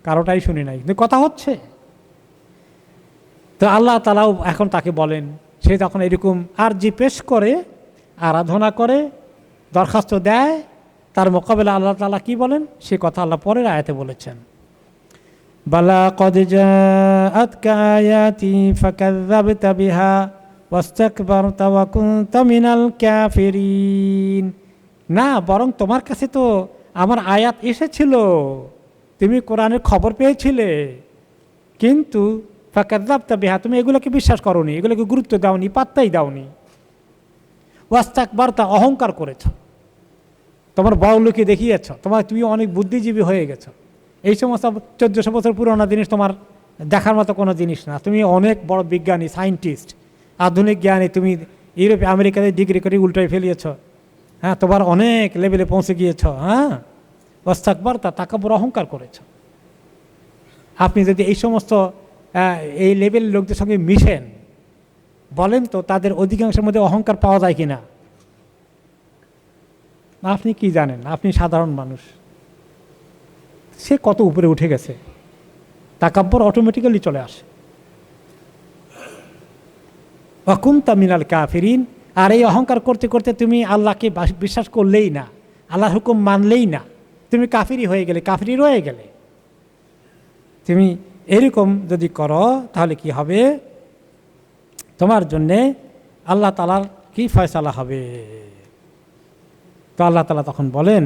কারোটাই শুনি নাই, কিন্তু কথা হচ্ছে। তো আল্লাহ তাআলাও এখন তাকে বলেন, সে যখন এরকম আরজি পেশ করে, আরাধনা করে, দরখাস্ত দেয়, তার মোকাবেলা আল্লাহ তাআলা কি বলেন সে কথা আল্লাহ পরের আয়াতে বলেছেন, বালা কদ জাআতকা আয়াতি ফাকাযযাবতা বিহা ওয়াস্তাকবারতা ওয়া কুনতা মিনাল কাফিরিন, না বরং তোমার কাছে তো আমার আয়াত এসেছিল, তুমি কোরআনের খবর পেয়েছিলে, কিন্তু ফাকাযযাবতা বিহা, তুমি এগুলোকে বিশ্বাস করোনি, এগুলোকে গুরুত্ব দাওনি, পাত্তাই দাওনি। ওয়াস্তাকবারতা, অহংকার করেছ, তোমার বড়লোকি দেখিয়েছ, তুমি অনেক বুদ্ধিজীবী হয়ে গেছো। এই সমস্ত 1400 বছর পুরোনো জিনিস তোমার দেখার মতো কোনো জিনিস না। তুমি অনেক বড় বিজ্ঞানী, সায়েন্টিস্ট, আধুনিক জ্ঞানী, তুমি ইউরোপে আমেরিকাতে ডিগ্রি করে উল্টাই ফেলিয়েছ, হ্যাঁ তোমার অনেক লেভেলে পৌঁছে গিয়েছ। হ্যাঁ ওয়াস্তাকবারতা, তাকাব্বুর, অহংকার করেছ। আপনি যদি এই সমস্ত এই লেভেলের লোকদের সঙ্গে মিশেন, বলেন তো তাদের অধিকাংশের মধ্যে অহংকার পাওয়া যায় কিনা? আপনি কি জানেন? আপনি সাধারণ মানুষ, সে কত উপরে উঠে গেছে, তাকাব্বুর অটোমেটিক্যালি চলে আসে। ওয়া কুনতা মিনাল কাফিরিন, আর এই অহংকার করতে করতে তুমি আল্লাহকে বিশ্বাস করলেই না, আল্লাহর হুকুম মানলেই না, তুমি কাফিরি হয়ে গেলে, কাফিরি রয়ে গেলে। তুমি এরকম যদি করো তাহলে কি হবে? তোমার জন্যে আল্লাহ তাআলার কি ফয়সালা হবে? তো আল্লাহ তাআলা তখন বলেন,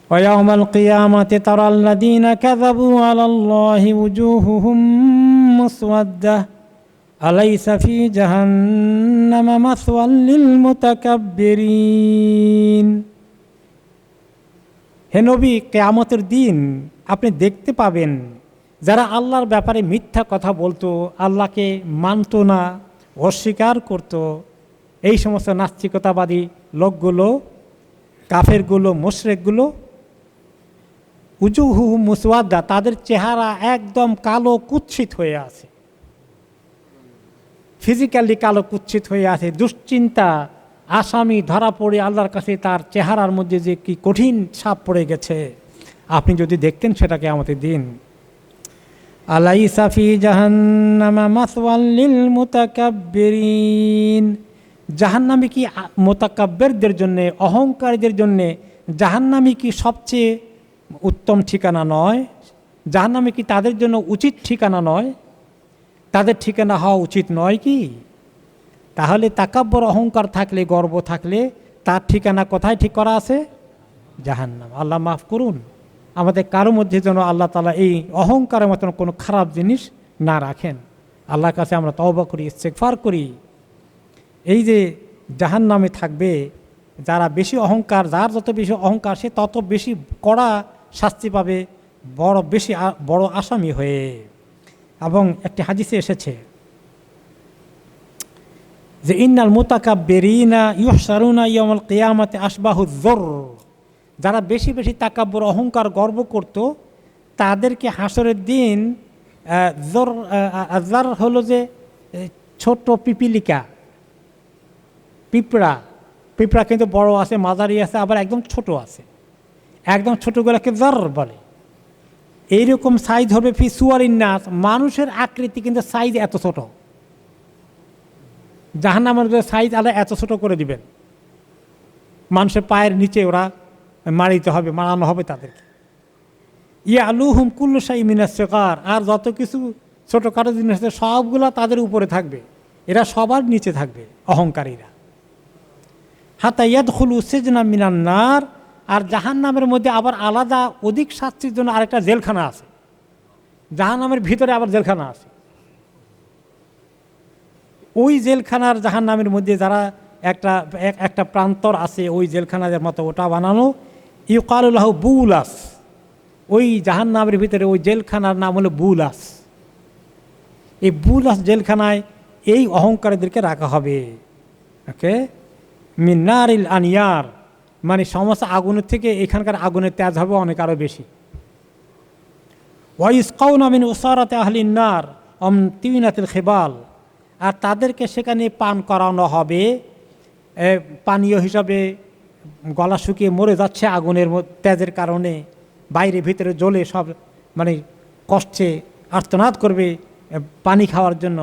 ওয়ায়াউমাল কিয়ামাতি তারাল্লাযীনা কাযাবু আলাল্লাহি ওয়ুজুহুহুম মুসওয়াদ্দাহ আলাইসা ফী জাহান্নামা মাসওয়াল লিল মুতাকাব্বিরিন। হে নবী, কিয়ামতের দিন আপনি দেখতে পাবেন যারা আল্লাহর ব্যাপারে মিথ্যা কথা বলতো, আল্লাহকে মানত না, অস্বীকার করত, এই সমস্ত নাস্তিকতাবাদী লোকগুলো, কাফেরগুলো, মুশরিকগুলো, উজুহুহুম মুসওয়াদ্দা, তাদের চেহারা একদম কালো কুৎসিত হয়ে আছে, ফিজিক্যালি কালো কুৎসিত হয়ে আছে। দুশ্চিন্তা, আসামি ধরা পড়ে আল্লাহর কাছে তার চেহারার মধ্যে যে কি কঠিন ছাপ পড়ে গেছে, আপনি যদি দেখতেন সেটাকে আমাদের দিন। আলাইসা ফী জাহান্নামা মাসওয়াল লিল মুতাকাব্বিরিন, জাহান্নামী কি মুতাকাব্বিরদের জন্য, অহংকারীদের জন্য জাহান্নামী কি সবচেয়ে উত্তম ঠিকানা নয়? জাহান্নামী কি তাদের জন্য উচিত ঠিকানা নয়? তাদের ঠিকানা হওয়া উচিত নয় কি? তাহলে তাকাব্বর, অহংকার থাকলে, গর্ব থাকলে তার ঠিকানা কোথায় ঠিক করা আছে? জাহান্নাম। আল্লাহ মাফ করুন, আমাদের কারো মধ্যে যেন আল্লাহ তাআলা এই অহংকারের মতন কোনো খারাপ জিনিস না রাখেন। আল্লাহর কাছে আমরা তওবা করি, ইস্তেগফার করি। এই যে জাহান্নামে থাকবে যারা বেশি অহংকার, যার যত বেশি অহংকার সে তত বেশি কড়া শাস্তি পাবে, বড় আসামি হয়ে। এবং একটি হাদিসে এসেছে যে ইন্নাল মুতাকাব্বিরিনা ইউহশারুনা ইয়াউমাল কিয়ামাতি আশবাহুয যুর, যারা বেশি বেশি তাকাব্বুর, অহংকার, গর্ব করত, তাদেরকে হাসরের দিন জার হলো যে ছোট পিপিলিকা, পিঁপড়া। পিঁপড়া কিন্তু বড় আছে, মাঝারি আছে, আবার একদম ছোট আছে। একদম ছোটগুলোকে জার বলে। এইরকম সাইজ হবে ফি সুয়ারিন নাস, মানুষের আকৃতি কিন্তু সাইজ এত ছোট। জাহান্নামের সাইজ আলাদা এত ছোট করে দিবেন, মানুষের পায়ের নিচে ওরা মারিতে হবে, মারানো হবে তাদেরকে। ইয়া আলুহুম কুল্লু শাই মিনাস সিগার, আর যত কিছু ছোটোখাটো জিনিস আছে সবগুলা তাদের উপরে থাকবে, এরা সবার নিচে থাকবে অহংকারীরা। হাতা ইয়াদখুলু সিজনা মিনান নার, আর জাহান্নামের মধ্যে আবার আলাদা অধিক শাস্তির জন্য আরেকটা জেলখানা আছে। জাহান্নামের ভিতরে আবার জেলখানা আছে। ওই জেলখানার জাহান্নামের মধ্যে যারা একটা প্রান্তর আছে, ওই জেলখানার মতো ওটা বানানো। ইউকালুল্লাহ বুলাস, ওই জাহান্নামের ভিতরে ওই জেলখানার নাম হলো বুলাস। এই বুলাস জেলখানায় এই অহংকারীদেরকে রাখা হবে। ওকে, মিনারিল আনিয়ার, মানে সমস্ত আগুনের থেকে এখানকার আগুনের তেজ হবে অনেক আরও বেশি। ওয়াইসকাউনা মিন উসারাতে আহলিন নার তিনাতিল খেবাল, আর তাদেরকে সেখানে পান করানো হবে পানীয় হিসাবে। গলা শুকিয়ে মরে যাচ্ছে আগুনের তেজের কারণে, বাইরে ভিতরে জ্বলে সব মানে কষ্টে আর্তনাদ করবে পানি খাওয়ার জন্য।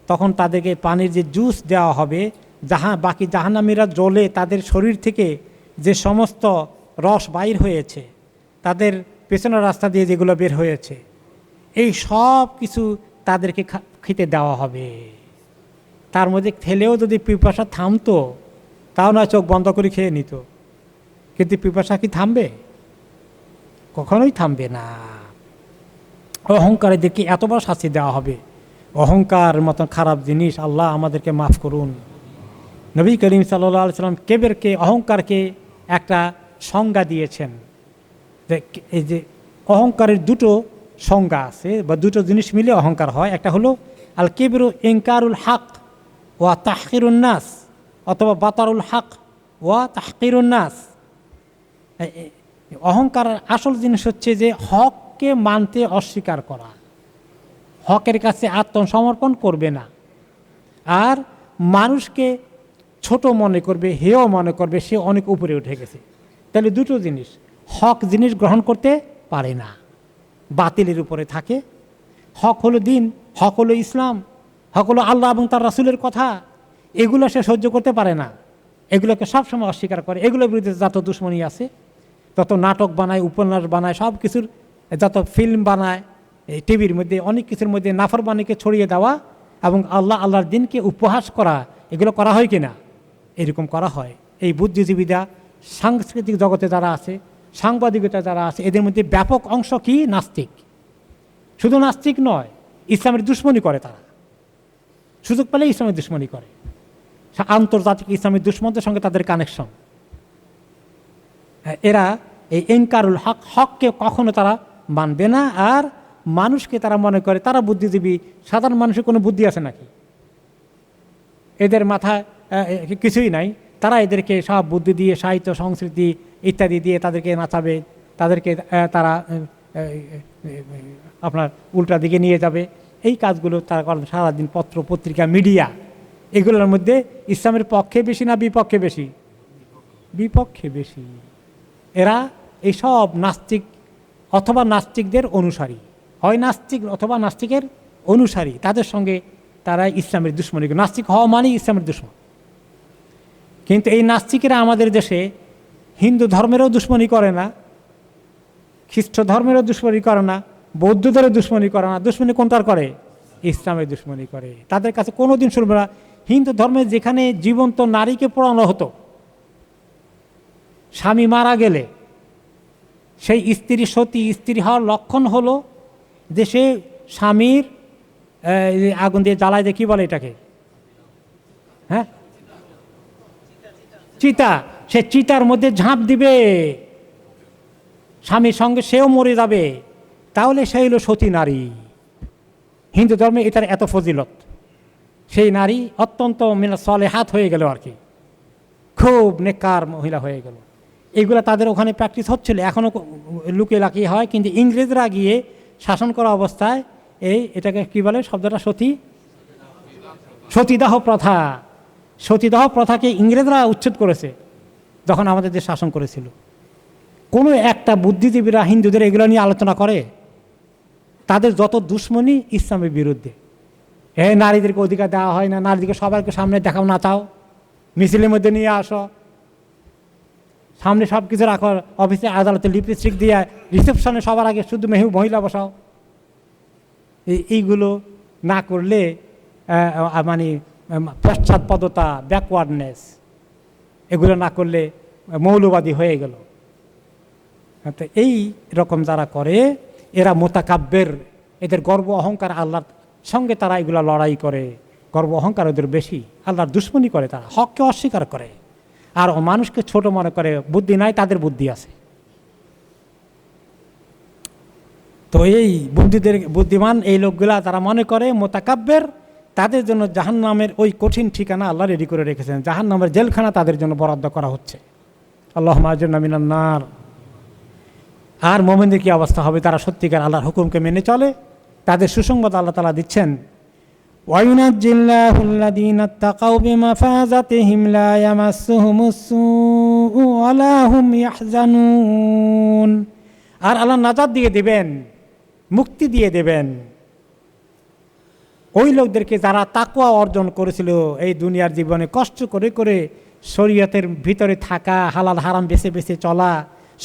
তখন তাদেরকে পানির যে জুস দেওয়া হবে, বাকি জাহান্নামীরা জ্বলে তাদের শরীর থেকে যে সমস্ত রস বাইর হয়েছে, তাদের পেছনের রাস্তা দিয়ে যেগুলো বের হয়েছে, এই সব কিছু তাদেরকে খেতে দেওয়া হবে। তার মধ্যে খেলেও যদি পিপাসা থামতো তাও না চোখ বন্ধ করে খেয়ে নিত, কিন্তু পিপাসা কি থামবে? কখনোই থামবে না। অহংকারীদেরকে এত বড় শাস্তি দেওয়া হবে। অহংকার মতন খারাপ জিনিস, আল্লাহ আমাদেরকে মাফ করুন। নবী করিম সাল্লাল্লাহু আলাইহি সাল্লাম কেবেরকে, অহংকারকে একটা সংজ্ঞা দিয়েছেন। এই যে অহংকারের দুটো সংজ্ঞা আছে, বা দুটো জিনিস মিলে অহংকার হয়। একটা হলো আল কিবরু ইনকারুল হক ওয়া তাহকিরুন নাস, অথবা বাতারুল হক ওয়া তাহকিরুন নাস। অহংকারের আসল জিনিস হচ্ছে যে হককে মানতে অস্বীকার করা, হকের কাছে আত্মসমর্পণ করবে না, আর মানুষকে ছোট মনে করবে, হেয় মনে করবে সে অনেক উপরে উঠে গেছে। তাহলে দুটো জিনিস, হক জিনিস গ্রহণ করতে পারে না, বাতিলের উপরে থাকে। হক হলো দিন, হক হলো ইসলাম, হক হলো আল্লাহ এবং তার রাসূলের কথা, এগুলো সে সহ্য করতে পারে না, এগুলোকে সবসময় অস্বীকার করে। এগুলোর বিরুদ্ধে যত দুশ্মনী আছে, যত নাটক বানায়, উপন্যাস বানায়, সব কিছুর যত ফিল্ম বানায়, এই টিভির মধ্যে অনেক কিছুর মধ্যে নাফরমানিকে ছড়িয়ে দেওয়া এবং আল্লাহর দিনকে উপহাস করা, এগুলো করা হয় কি না? এরকম করা হয়। এই বুদ্ধিজীবীরা, সাংস্কৃতিক জগতে যারা আছে, সাংবাদিকতা যারা আছে, এদের মধ্যে ব্যাপক অংশ কি নাস্তিক। শুধু নাস্তিক নয়, ইসলামের দুশ্মনী করে তারা, সুযোগ পেলে ইসলামের দুশ্মনী করে। আন্তর্জাতিক ইসলামের দুশ্মনদের সঙ্গে তাদের কানেকশন। এরা এই ইনকারুল হক, হককে কখনো তারা মানবে না। আর মানুষকে তারা মনে করে তারা বুদ্ধিজীবী, সাধারণ মানুষের কোনো বুদ্ধি আছে নাকি? এদের মাথায় কিছুই নাই। তারা এদেরকে সব বুদ্ধি দিয়ে, সাহিত্য, সংস্কৃতি ইত্যাদি দিয়ে তাদেরকে নাচাবে, তাদেরকে তারা আপনার উল্টা দিকে নিয়ে যাবে। এই কাজগুলো তারা করেন সারাদিন। পত্র পত্রিকা, মিডিয়া, এগুলোর মধ্যে ইসলামের পক্ষে বেশি না বিপক্ষে বেশি? বিপক্ষে বেশি। এরা এই সব নাস্তিক অথবা নাস্তিকদের অনুসারী, হয় নাস্তিক অথবা নাস্তিকের অনুসারী, তাদের সঙ্গে তারা ইসলামের দুশ্মনী। নাস্তিক হওয়া মানে ইসলামের দুশ্মন। কিন্তু এই নাস্তিকেরা আমাদের দেশে হিন্দু ধর্মেরও দুশ্মনী করে না, খ্রিস্ট ধর্মেরও দুশ্মনী করে না, বৌদ্ধদেরও দুশ্মনী করে না। দুশ্মনী কোনটার করে? ইসলামের দুশ্মনী করে। তাদের কাছে কোনো দিন শুনবে না। হিন্দু ধর্মে যেখানে জীবন্ত নারীকে পোড়ানো হতো, স্বামী মারা গেলে সেই স্ত্রী সতী, স্ত্রী হওয়ার লক্ষণ হলো যে সে স্বামীর আগুন দিয়ে জ্বালায় দিয়ে, কী বলে এটাকে, হ্যাঁ, চিতা, সে চিতার মধ্যে ঝাঁপ দিবে, স্বামীর সঙ্গে সেও মরে যাবে, তাহলে সে হলো সতী নারী। হিন্দু ধর্মে এটার এত ফজিলত। সেই নারী অত্যন্ত সলেহাত হয়ে গেল আর কি, খুব নেককার মহিলা হয়ে গেল। এগুলো তাদের ওখানে প্র্যাকটিস হচ্ছিল, এখনও লুকিয়ে লাকিয়ে হয়। কিন্তু ইংরেজরা গিয়ে শাসন করা অবস্থায় এটাকে কি বলে শব্দটা? সতীদাহ প্রথা। সতীদাহ প্রথাকে ইংরেজরা উচ্ছেদ করেছে যখন আমাদের দেশ শাসন করেছিল। কোনো একটা বুদ্ধিজীবীরা হিন্দুদের এগুলো নিয়ে আলোচনা করে? তাদের যত দুশ্মনী ইসলামের বিরুদ্ধে। নারীদেরকে অধিকার দেওয়া হয় না, নারীদেরকে সবাইকে সামনে দেখাও, নাচাও, মিছিলের মধ্যে নিয়ে আসো, সামনে সব কিছু রাখো, অফিসে আদালতে লিপস্টিক দিয়ে রিসেপশনে সবার আগে শুধু মহিলা বসাও। এইগুলো না করলে মানে পশ্চাৎপদতা, ব্যাকওয়ার্ডনেস, এগুলো না করলে মৌলবাদী হয়ে গেল। তো এই রকম যারা করে এরা মোতাকাব্বের, এদের গর্ব অহংকার আল্লাহর সঙ্গে তারা এগুলো লড়াই করে, গর্ব অহংকার ওদের বেশি, আল্লাহর দুশ্মনী করে, তারা হককে অস্বীকার করে আর মানুষকে ছোট মনে করে। বুদ্ধি নাই, তাদের বুদ্ধি আছে। তো এই বুদ্ধিমান এই লোকগুলা তারা মনে করে মোতাকাব্বের, তাদের জন্য জাহান্নামের ওই কঠিন ঠিকানা আল্লাহ রেডি করে রেখেছেন, জাহান্নামের জেলখানা তাদের জন্য বরাদ্দ করা হচ্ছে। আল্লাহুম্মা আজিরনা মিনান নার। আর মুমিনদের কি অবস্থা হবে? তারা সত্যিকার আল্লাহর হুকুমকে মেনে চলে, তাদের সুসংবাদ আল্লাহ তাআলা দিচ্ছেন। ওয়ায়ুনাজ্জিল্লাহুল্লাযীনা ইত্তাকাউ বিমাফাযাতিহিম লা ইয়ামাসসুহুমুস সূউ ওয়া লা হুম ইয়াহজানুন। আর আল্লাহ নাজাত দিয়ে দেবেন, মুক্তি দিয়ে দেবেন ওই লোকদেরকে যারা তাকওয়া অর্জন করেছিল এই দুনিয়ার জীবনে, কষ্ট করে করে শরীয়তের ভিতরে থাকা, হালাল হারাম বেছে বেছে চলা।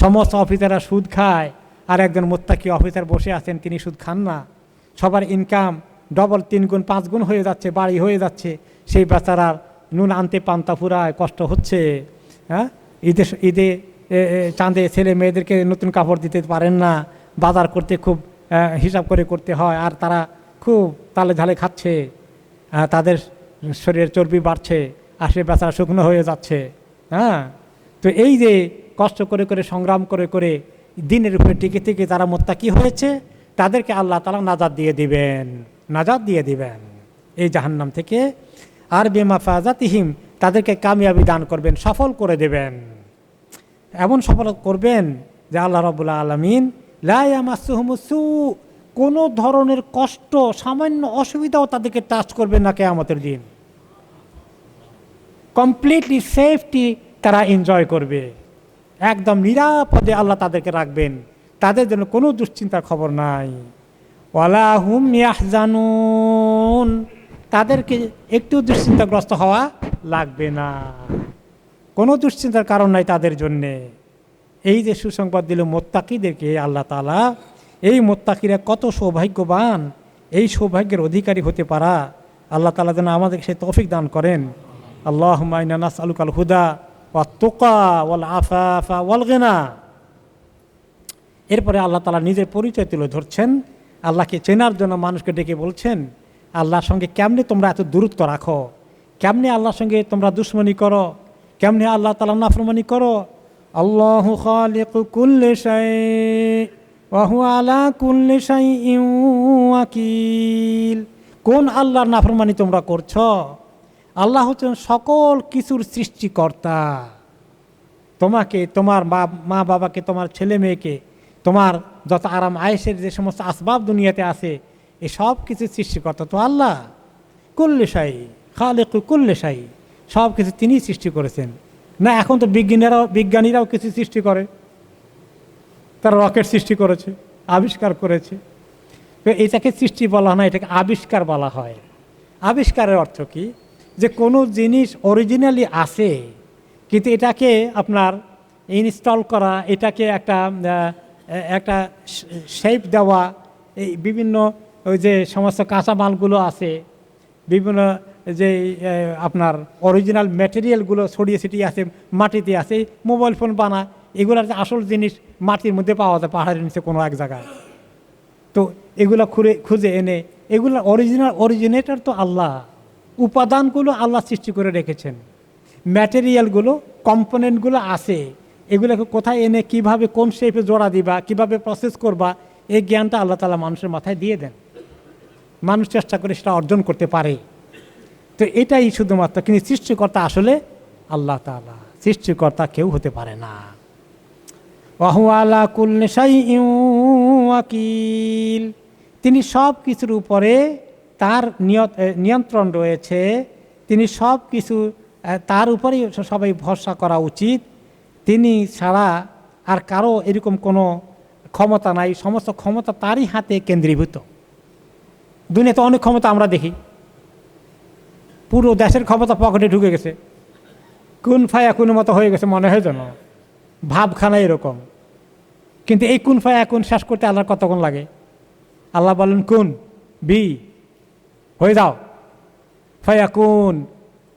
সমস্ত অফিসাররা সুদ খায়, আর একজন মুত্তাকি অফিসার বসে আছেন, তিনি সুদ খান না। সবার ইনকাম ডবল, 3 গুণ 5 গুণ হয়ে যাচ্ছে, বাড়ি হয়ে যাচ্ছে। সেই বেচারার নুন আনতে পান্তা ফুরায়, কষ্ট হচ্ছে। হ্যাঁ, ঈদে চাঁদে ছেলে মেয়েদেরকে নতুন কাপড় দিতে পারেন না, বাজার করতে খুব হিসাব করে করতে হয়, আর তারা খুব তালে ঝালে খাচ্ছে, তাদের শরীরের চর্বি বাড়ছে, আর সে বেচারা শুকনো হয়ে যাচ্ছে। হ্যাঁ, তো এই যে কষ্ট করে করে সংগ্রাম করে করে দিনের উপরে টিকে টিকে যারা মুত্তাকি হয়েছে, তাদেরকে আল্লাহ তাআলা নাজাত দিয়ে দিবেন, নাজাত দিয়ে দিবেন এই জাহান্নাম থেকে। আর বিমাফাযাতিহিম, তাদেরকে কামিয়াবি দান করবেন, সফল করে দেবেন। এমন সফল করবেন যে আল্লাহ রাব্বুল আলামিন লা ইয়ামাসসুহুমুস সূ, কোনো ধরনের কষ্ট, সামান্য অসুবিধাও তাদেরকে টাচ করবে না কিয়ামতের দিন। কমপ্লিটলি সেফটি তারা এনজয় করবে, একদম নিরাপদে আল্লাহ তাদেরকে রাখবেন, তাদের জন্য কোনো দুশ্চিন্তার খবর নাই। ওয়ালা হুম ইয়াহজানুন, তাদেরকে একটু দুশ্চিন্তাগ্রস্ত হওয়া লাগবে না, কোনো দুশ্চিন্তার কারণ নাই তাদের জন্যে। এই যে সুসংবাদ দিল মুত্তাকিদেরকে আল্লাহ তাআলা, এই মুত্তাকিরা কত সৌভাগ্যবান, এই সৌভাগ্যের অধিকারী হতে পারা আল্লাহ তাআলা যেন আমাদেরকে সেই তৌফিক দান করেন। আল্লাহুম্মা ইন্না নাসআলুকাল হুদা ওয়াত তুকা ওয়াল আফাফা ওয়াল গিনা। এরপরে আল্লাহ তাআলা নিজের পরিচয় তুলে ধরছেন, আল্লাহকে চেনার জন্য মানুষকে ডেকে বলছেন আল্লাহর সঙ্গে কেমনে তোমরা এত দূরত্ব রাখো, কেমনে আল্লাহর সঙ্গে তোমরা দুশ্মনী করো, কেমনে আল্লাহ তাআলার নাফরমানি করো। আল্লাহু খালিকু কুল্লি শাই ওয়া হুয়া আলা কুল্লি শাইইন ওয়াকিল। কোন আল্লাহর নাফরমানি তোমরা করছো? আল্লাহ হচ্ছেন সকল কিছুর সৃষ্টিকর্তা। তোমাকে, তোমার মা বাবাকে, তোমার ছেলে মেয়েকে, তোমার যত আরাম আয়েশের যে সমস্ত আসবাব দুনিয়াতে আছে, এই সব কিছু সৃষ্টিকর্তা তো আল্লাহ। কুল্লি শাই, খালিকু কুল্লি শাই, সব কিছু তিনিই সৃষ্টি করেছেন। না, এখন তো বিজ্ঞানীরাও কিছু সৃষ্টি করে, তারা রকেট সৃষ্টি করেছে, আবিষ্কার করেছে। তো এটাকে সৃষ্টি বলা হয় না, এটাকে আবিষ্কার বলা হয়। আবিষ্কারের অর্থ কি? যে কোনো জিনিস অরিজিনালি আছে, কিন্তু এটাকে আপনার ইনস্টল করা, এটাকে একটা শেপ দেওয়া, এই বিভিন্ন ওই যে সমস্ত কাঁচামালগুলো আছে, বিভিন্ন যে আপনার অরিজিনাল ম্যাটেরিয়ালগুলো ছড়িয়ে ছিটিয়ে আছে, মাটিতে আছে, মোবাইল ফোন বানা, এগুলোর যে আসল জিনিস মাটির মধ্যে পাওয়া যায়, পাহাড়ের নিচে কোনো এক জায়গায়। তো এগুলো খুঁজে এনে, এগুলো অরিজিনেটর তো আল্লাহ, উপাদানগুলো আল্লাহ সৃষ্টি করে রেখেছেন, ম্যাটেরিয়ালগুলো, কম্পোনেন্টগুলো আছে, এগুলোকে কোথায় এনে কিভাবে কোন শেপে জোড়া দিবা, কিভাবে প্রসেস করবা, এই জ্ঞানটা আল্লাহ তাআলা মানুষের মাথায় দিয়ে দেন। মানুষ চেষ্টা করে সেটা অর্জন করতে পারে। তো এটাই শুধুমাত্র, কিন্তু সৃষ্টিকর্তা আসলে আল্লাহ তাআলা, সৃষ্টিকর্তা কেউ হতে পারে না। ওয়া হুয়া আলা কুল্লি শাইইন ওয়াকিল, তিনি সব কিছুর উপরে তার নিয়ন্ত্রণ রয়েছে, তিনি সব কিছু তার উপরেই সবাই ভরসা করা উচিত। তিনি ছাড়া আর কারো এরকম কোনো ক্ষমতা নাই, সমস্ত ক্ষমতা তারই হাতে কেন্দ্রীভূত। দুনিয়াতে অনেক ক্ষমতা আমরা দেখি, পুরো দেশের ক্ষমতা পকেটে ঢুকে গেছে, কুন ফায়াকুন মতো হয়ে গেছে মনে হয় যেন, ভাবখানা এরকম। কিন্তু এই কুন ফায়াকুন শেষ করতে আল্লাহর কতক্ষণ লাগে? আল্লাহ বলেন কুন বি, হয়ে যাও, ফায়াকুন,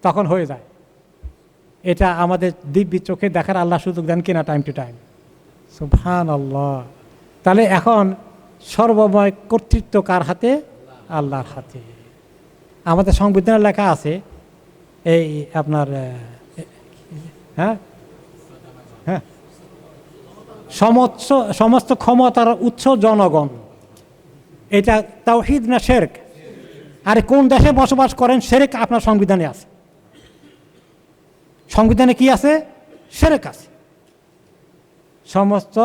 তখন হয়ে যায়। এটা আমাদের দিব্য চোখে দেখার আল্লাহ সুযোগ দেন কিনা টাইম টু টাইম। সুবহানাল্লাহ। তাহলে এখন সর্বময় কর্তৃত্ব কার হাতে? আল্লাহর হাতে। আমাদের সংবিধানের লেখা আছে এই আপনার হ্যাঁ হ্যাঁ সমস্ত ক্ষমতার উৎস জনগণ। এটা তাওহীদ না শিরক? আরে কোন দেশে বসবাস করেন শিরক আপনার সংবিধানে আছে? সংবিধানে কি আছে? শিরক আছে। সমস্ত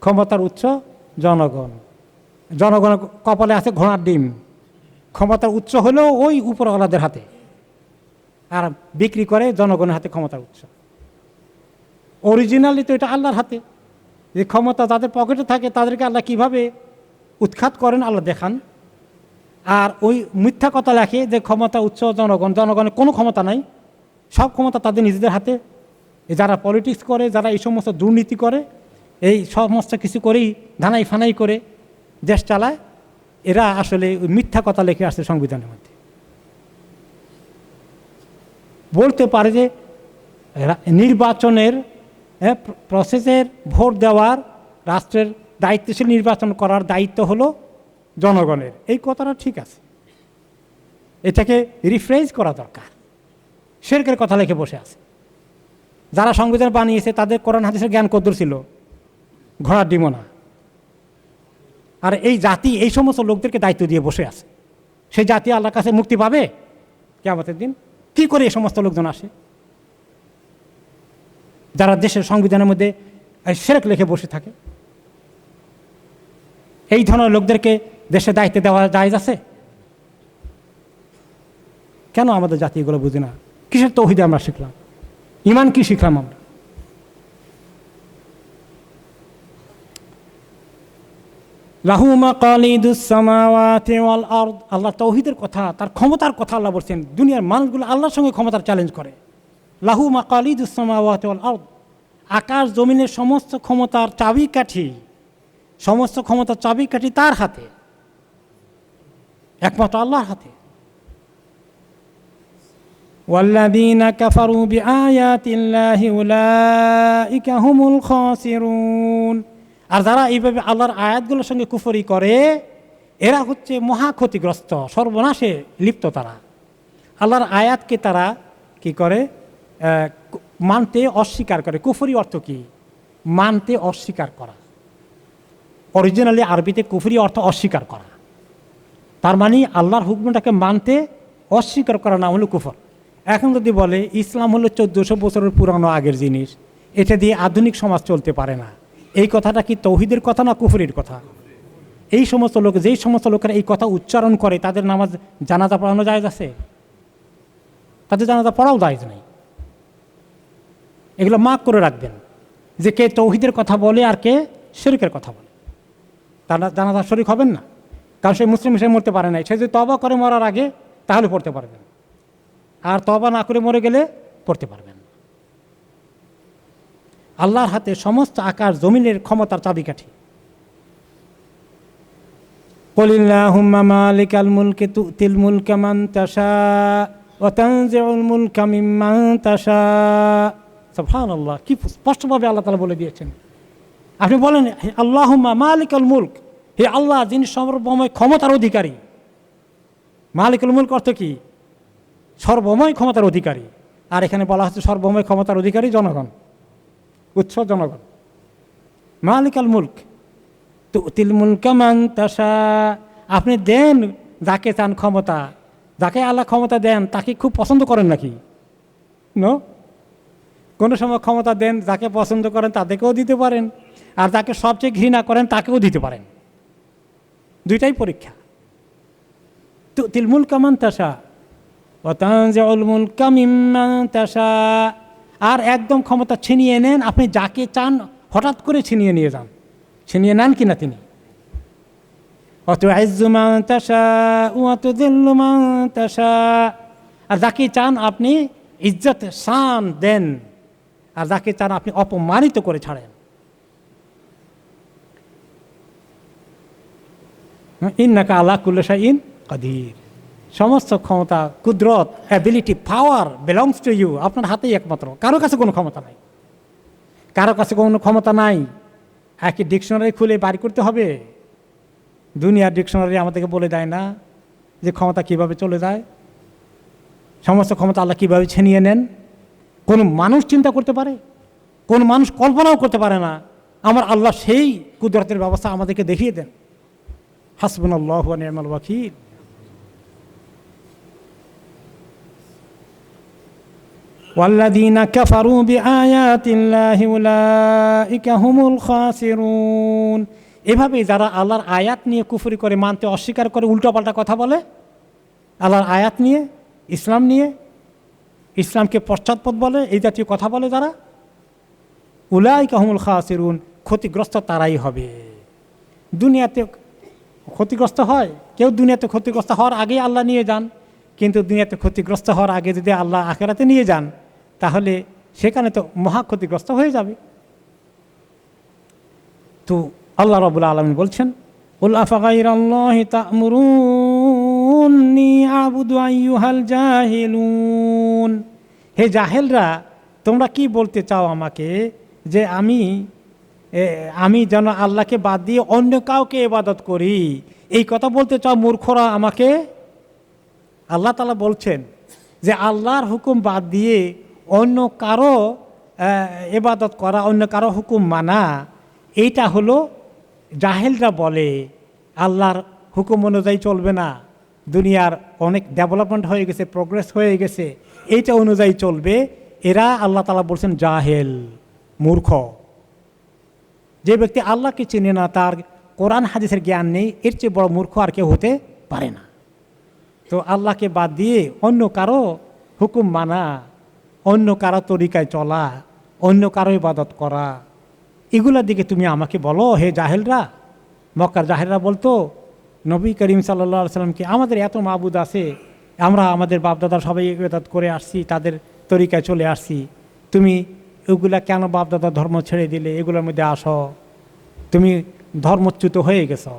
ক্ষমতার উৎস জনগণ। জনগণের কপালে আছে ঘোড়ার ডিম। ক্ষমতার উৎস হলো ওই উপরওয়ালাদের হাতে, আর বিক্রি করে জনগণের হাতে ক্ষমতার উৎস। অরিজিনালি তো এটা আল্লাহর হাতে। যে ক্ষমতা যাদের পকেটে থাকে তাদেরকে আল্লাহ কিভাবে উৎখাত করেন আল্লাহ দেখান। আর ওই মিথ্যা কথা লেখে যে ক্ষমতা উৎস জনগণ, জনগণের কোনো ক্ষমতা নাই, সব ক্ষমতা তাদের নিজেদের হাতে। যারা পলিটিক্স করে, যারা এই সমস্ত দুর্নীতি করে, এই সমস্ত কিছু করেই ধানাই ফানাই করে দেশ চালায়, এরা আসলে ওই মিথ্যা কথা লিখে আসছে সংবিধানের মধ্যে। বলতে পারে যে নির্বাচনের প্রসেসের ভোট দেওয়ার, রাষ্ট্রের দায়িত্বশীল নির্বাচন করার দায়িত্ব হলো জনগণের। এই কথাটা ঠিক আছে, এটাকে রিফ্রেজ করা দরকার। শিরকের কথা লিখে বসে আছে। যারা সংবিধান বানিয়েছে তাদের কোরআন হাদিসের জ্ঞান কদ্দুর ছিল? ঘোড়ার ডিমও না। আর এই জাতি এই সমস্ত লোকদেরকে দায়িত্ব দিয়ে বসে আছে। সেই জাতি আল্লাহর কাছে মুক্তি পাবে কিয়ামতের দিন? কি করে এই সমস্ত লোকজন আসে যারা দেশের সংবিধানের মধ্যে শিরক লিখে বসে থাকে? এই ধরনের লোকদেরকে দেশে দায়িত্ব দেওয়া জায়েজ আছে? কেন আমাদের জাতি এগুলো বুঝি না? কিসের তৌহিদে আমরা শিখলাম? ইমান কি শিখলাম আমরা? লাহু মাকালিদুস সামাওয়াতি ওয়াল আরদ। আল্লাহ তৌহিদের কথা, তার ক্ষমতার কথা আল্লাহ বলছেন। দুনিয়ার মানুষগুলো আল্লাহর সঙ্গে ক্ষমতার চ্যালেঞ্জ করে। লাহু মাকালিদুস সামাওয়াতি ওয়াল আরদ। আকাশ জমিনের সমস্ত ক্ষমতার চাবিকাঠি, সমস্ত ক্ষমতার চাবিকাঠি তার হাতে, একমাত্র আল্লাহর হাতে। ওয়াল্লাযীনা কাফারু বিআয়াতিল্লাহি উলাইকা হুমুল খাসিরুন। আর যারা এইভাবে আল্লাহর আয়াতগুলোর সঙ্গে কুফরি করে, এরা হচ্ছে মহা ক্ষতিগ্রস্ত, সর্বনাশে লিপ্ত। তারা আল্লাহর আয়াতকে তারা কি করে? মানতে অস্বীকার করে। কুফরি অর্থ কি? মানতে অস্বীকার করা। অরিজিনালি আরবিতে কুফরি অর্থ অস্বীকার করা। তার মানে আল্লাহর হুকুমটাকে মানতে অস্বীকার করা না হলো কুফর। এখন যদি বলে ইসলাম হলো 1400 বছরের পুরানো আগের জিনিস, এটা দিয়ে আধুনিক সমাজ চলতে পারে না, এই কথাটা কি তৌহিদের কথা না কুফরির কথা? এই সমস্ত লোক, যেই সমস্ত লোকেরা এই কথা উচ্চারণ করে, তাদের নামাজ জানাজা পড়ানো জায়েজ আছে? তাদের জানাজা পড়াও জায়েজ নেই। এগুলো মার্ক করে রাখবেন যে কে তৌহিদের কথা বলে আর কে শিরকের কথা বলে। তারা জানাজা শরীক হবেন না, কারণ সে মুসলিম হিসেবে মরতে পারে নাই। সে যদি তওবা করে মরার আগে তাহলে পড়তে পারবেন, আর তওবা না করে মরে গেলে পড়তে পারবেন। আল্লাহর হাতে সমস্ত আকাশ জমিনের ক্ষমতার চাবিকাঠি। কুলিল্লাহুম্মা মালিকাল মুলকি তুতিল মুলকা মান তাশা ওয়া তানজিউল মুলকা মিম্মান তাশা। সুবহানাল্লাহ, কি স্পষ্টভাবে আল্লাহ তাআলা বলে দিয়েছেন। আপনি বলেন আল্লাহুম্মা মালিকাল মুলক, হে আল্লাহ যিনি সর্বময় ক্ষমতার অধিকারী। মালিকুল মুলক অর্থ কি? সর্বময় ক্ষমতার অধিকারী। আর এখানে বলা হচ্ছে সর্বময় ক্ষমতার অধিকারী জনগণ, উৎস জনগণ। মালিকাল মুলক তুতিল মুলকা মান তাশা। আপনি দেন যাকে চান ক্ষমতা। যাকে আল্লাহ ক্ষমতা দেন তাকে খুব পছন্দ করেন নাকি? নো, কোনো সময় ক্ষমতা দেন যাকে পছন্দ করেন তাদেরকেও দিতে পারেন, আর যাকে সবচেয়ে ঘৃণা করেন তাকেও দিতে পারেন। দুইটাই পরীক্ষা। তুতিল মুলকা মান তাশা ওয়া তানজিউল মুলকা মিম্মান তাশা, আর একদম ক্ষমতা ছিনিয়ে নেন, আপনি যাকে চান হঠাৎ করে ছিনিয়ে নিয়ে যান, ছিনিয়ে নেন কিনা তিনি। ওয়া তুইজ্জু মান তাশা ওয়া তুযিল্লু মান তাশা, আর যাকে চান আপনি ইজ্জত শান দেন, আর যাকে চান আপনি অপমানিত করে ছাড়েন। ইন্নাকা আলা কুল্লি শাইইন কাদির, সমস্ত ক্ষমতা, কুদরত, ability, power belongs to you, আপনার হাতেই একমাত্র, কারো কাছে কোনো ক্ষমতা নাই, কারো কাছে কোনো ক্ষমতা নাই। একই ডিকশনারি খুলে বাড়ি করতে হবে? দুনিয়ার ডিকশনারি আমাদেরকে বলে দেয় না যে ক্ষমতা কিভাবে চলে যায়, সমস্ত ক্ষমতা আল্লাহ কীভাবে ছিনিয়ে নেন। কোনো মানুষ চিন্তা করতে পারে? কোন মানুষ কল্পনাও করতে পারে না। আমার আল্লাহ সেই কুদরতের ব্যবস্থা আমাদেরকে দেখিয়ে দেন। হাসবুনাল্লাহু ওয়া নি'মাল ওয়াকিল। ওয়াল্লাযীনা কাফারু বিআয়াতিল্লাহি উলাইকা হুমুল খাসিরুন। এভাবে যারা আল্লাহর আয়াত নিয়ে কুফরি করে, মানতে অস্বীকার করে, উল্টোপাল্টা কথা বলে, আল্লাহর আয়াত নিয়ে, ইসলাম নিয়ে, ইসলামকে পশ্চাৎপদ বলে, এই জাতীয় কথা বলে যারা, উলাইকা হুমুল খাসিরুন, ক্ষতিগ্রস্ত তারাই হবে। দুনিয়াতে ক্ষতিগ্রস্ত হয় কেউ, দুনিয়াতে ক্ষতিগ্রস্ত হওয়ার আগেই আল্লাহ নিয়ে যান, কিন্তু দুনিয়াতে ক্ষতিগ্রস্ত হওয়ার আগে যদি আল্লাহ আখিরাতে নিয়ে যান, তাহলে সেখানে তো মহা ক্ষতিগ্রস্ত হয়ে যাবে। তো আল্লাহ রাব্বুল আলামিন বলছেন, কুল আফাগাইরাল্লাহি তা'মুরুন্নি আ'বুদু আইয়ুহাল জাহিলুন। হে জাহেলরা, তোমরা কি বলতে চাও আমাকে যে আমি যেন আল্লাহকে বাদ দিয়ে অন্য কাউকে ইবাদত করি, এই কথা বলতে চাও মূর্খরা আমাকে? আল্লাহ তাআলা বলছেন যে আল্লাহর হুকুম বাদ দিয়ে অন্য কারো ইবাদত করা, অন্য কারো হুকুম মানা, এইটা হলো জাহেলরা বলে আল্লাহর হুকুম অনুযায়ী চলবে না, দুনিয়ার অনেক ডেভেলপমেন্ট হয়ে গেছে, প্রোগ্রেস হয়ে গেছে, এইটা অনুযায়ী চলবে। এরা আল্লাহ তাআলা বলছেন জাহেল, মূর্খ। যে ব্যক্তি আল্লাহকে চেনে না, তার কোরআন হাদিসের জ্ঞান নেই, এর চেয়ে বড় মূর্খ আর কেউ হতে পারে না। তো আল্লাহকে বাদ দিয়ে অন্য কারো হুকুম মানা, অন্য কারো তরিকায় চলা, অন্য কারো ইবাদত করা, এগুলোর দিকে তুমি আমাকে বলো হে জাহেলরা। মক্কার জাহেলরা বলতো নবী করিম সাল্লাল্লাহু আলাইহি সাল্লামকে, আমাদের এত মাবুদ আছে, আমরা আমাদের বাপদাদা সবাই ইবাদত করে আসছি, তাদের তরিকায় চলে আসছি, তুমি এগুলা কেন বাপদাদা ধর্ম ছেড়ে দিলে? এগুলোর মধ্যে আসো, তুমি ধর্মচ্যুত হয়ে গেছো।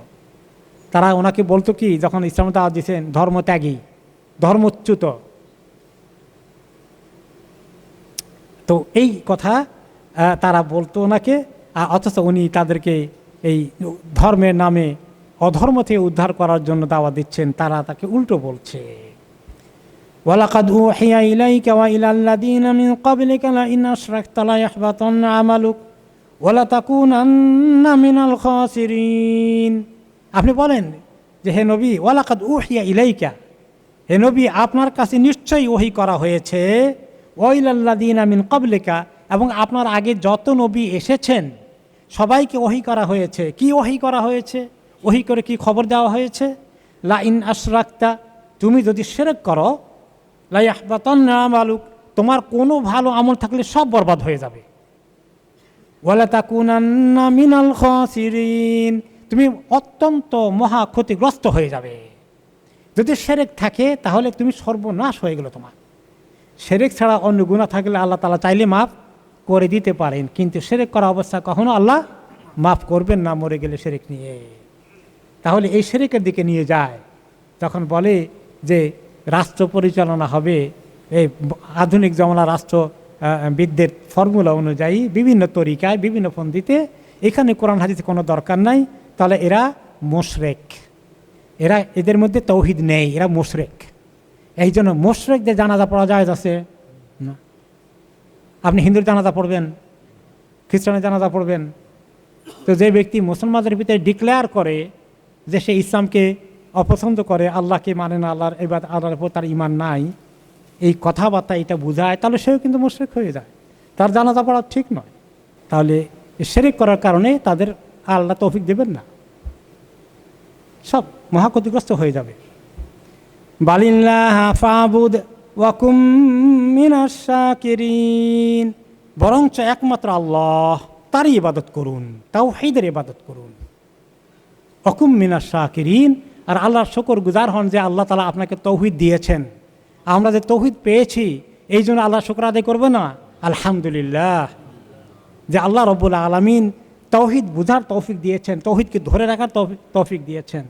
তারা ওনাকে বলতো কি, যখন ইসলাম দাওয়াত দিয়েছেন, ধর্মত্যাগী, ধর্মচ্যুত। তো এই কথা তারা বলতো ওনাকে, অথচ উনি তাদেরকে এই ধর্মের নামে অধর্ম থেকে উদ্ধার করার জন্য দাওয়াত দিচ্ছেন, তারা তাকে উল্টো বলছে। ওয়ালাকাদ উহিয়া ইলাইকা ওয়া ইলাল লাযীনা মিন ক্বাবলিকা লাইন আশরাকতা লায়াহবাতান্না আমালুক ওয়া লাতাকুনান্না মিনাল খাসিরিন। আপনি বলেন যে হে নবী, ওয়ালাকাদ উহিয়া ইলাইকা, হে নবী আপনার কাছে নিশ্চয়ই ওহী করা হয়েছে, ওয়া ইলাল লাযীনা মিন ক্বাবলিকা, এবং আপনার আগে যত নবী এসেছেন সবাইকে ওহী করা হয়েছে। কি ওহী করা হয়েছে? ওহী করে কি খবর দেওয়া হয়েছে? লাইন আশরাকতা, তুমি যদি শিরক করো, লায়াহবাতান্না আমালুক, তোমার কোনো ভালো আমল থাকলে সব বরবাদ হয়ে যাবে। ওয়া লাতাকুনান্না মিনাল খাসিরিন, তুমি অত্যন্ত মহা ক্ষতিগ্রস্ত হয়ে যাবে। যদি শিরক থাকে তাহলে তুমি সর্বনাশ হয়ে গেল তোমার। শিরক ছাড়া অন্য গুনাহ থাকলে আল্লাহ তাআলা চাইলে মাফ করে দিতে পারেন, কিন্তু শিরক করা অবস্থা কখনো আল্লাহ মাফ করবেন না, মরে গেলে শিরক নিয়ে। তাহলে এই শিরকের দিকে নিয়ে যায়। তখন বলে যে রাষ্ট্র পরিচালনা হবে এই আধুনিক জমানা রাষ্ট্রবিদদের ফর্মুলা অনুযায়ী, বিভিন্ন তরিকায়, বিভিন্ন পন্থীতে, এখানে কোরআন হাদিসে কোনো দরকার নাই, তাহলে এরা মুশরিক, এদের মধ্যে তৌহিদ নেই, এরা মুশরিক। এই জন্য মুশরিকদের জানাজা পড়া জায়েজ আছে না। আপনি হিন্দুর জানাজা পড়বেন, খ্রিস্টানের জানাজা পড়বেন, তো যে ব্যক্তি মুসলমানদের ভিতরে ডিক্লেয়ার করে যে সে ইসলামকে অপছন্দ করে, আল্লাহকে মানে না, আল্লাহর উপর তার ঈমান নাই, এই কথাবার্তা এটা বোঝায়, তাহলে সেও কিন্তু মুশরিক হয়ে যায়, তার জানাজা পড়া ঠিক নয়। তাহলে শিরক করার কারণে তাদের আল্লাহ তৌফিক দেবেন না। সব মহাক্ষতিগ্রস্ত হয়ে যাবে। বালিল্লাহ ফাবুদ ওয়াকুম মিনাশ শাকিরিন, বরঞ্চ একমাত্র আল্লাহ, তারই ইবাদত করুন, তাওহীদের ইবাদত করুন। ওয়াকুম মিনাশ শাকিরিন, আর আল্লাহর শুকর গুজার হন যে আল্লাহ তাআলা আপনাকে তৌহিদ দিয়েছেন। আমরা যে তৌহিদ পেয়েছি এই জন্য আল্লাহ শুকর আদায় করবে না? আলহামদুলিল্লাহ যে আল্লাহ রব্বুল আলামিন তৌহিদ বুঝার তৌফিক দিয়েছেন, তৌহিদকে ধরে রাখার তৌফিক দিয়েছেন।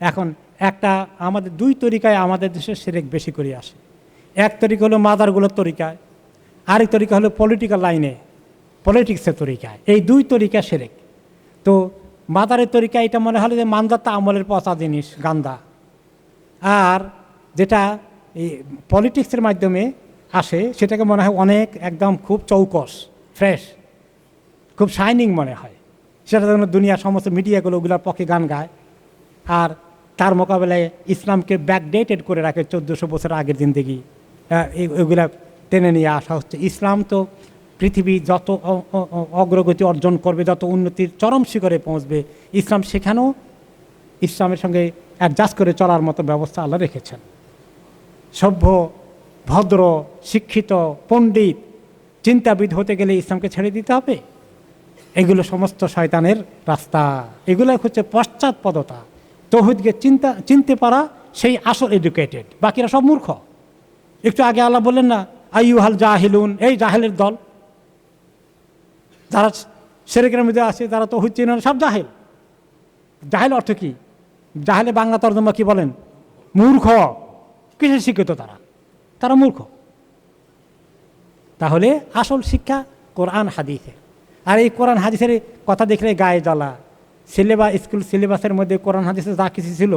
এখন একটা আমাদের দুই তরিকায় আমাদের দেশে শিরক বেশি করে আসে। এক তরিকা হলো মাদারগুলোর তরিকায়, আরেক তরিকা হলো পলিটিক্যাল লাইনে, পলিটিক্সের তরিকায়। এই দুই তরিকা শিরক। তো মাদারের তরিকা এটা মনে হলো যে মানদাতা আমলের পচা জিনিস, গান্দা। আর যেটা এই পলিটিক্সের মাধ্যমে আসে সেটাকে মনে হয় অনেক একদম খুব চৌকস, ফ্রেশ, খুব শাইনিং মনে হয়। সেটা যেন দুনিয়ার সমস্ত মিডিয়াগুলো ওগুলোর পক্ষে গান গায়। আর তার মোকাবেলায় ইসলামকে ব্যাকডেটেড করে রাখে 1400 বছর আগের জিন্দেগি, এগুলা টেনে নিয়ে আসা হচ্ছে। ইসলাম তো পৃথিবী যত অগ্রগতি অর্জন করবে, যত উন্নতির চরম শিখরে পৌঁছবে, ইসলাম সেখানেও ইসলামের সঙ্গে অ্যাডজাস্ট করে চলার মতো ব্যবস্থা আল্লাহ রেখেছেন। সভ্য, ভদ্র, শিক্ষিত, পণ্ডিত, চিন্তাবিদ হতে গেলে ইসলামকে ছেড়ে দিতে হবে। এগুলো সমস্ত শয়তানের রাস্তা, এগুলো হচ্ছে পশ্চাৎপদতা। তৌহিদকে চিনতে পারা সেই আসল এডুকেটেড, বাকিরা সব মূর্খ। একটু আগে আল্লাহ বললেন না, আইয়ুহাল জাহিলুন, এই জাহেলের দল, যারা শিরকের মধ্যে আছে, যারা তৌহিদ চিনে না, সব জাহেল। জাহেল অর্থ কি? জাহেলে বাংলা তর্জমা কি বলেন? মূর্খ। কিসে শিক্ষিত তারা মূর্খ। তাহলে আসল শিক্ষা কোরআন হাদিসের। আর এই কোরআন হাদিসের কথা দেখলে গায়ে জ্বালা। স্কুল সিলেবাসের মধ্যে কোরআন হাদিসে যা কিছু ছিল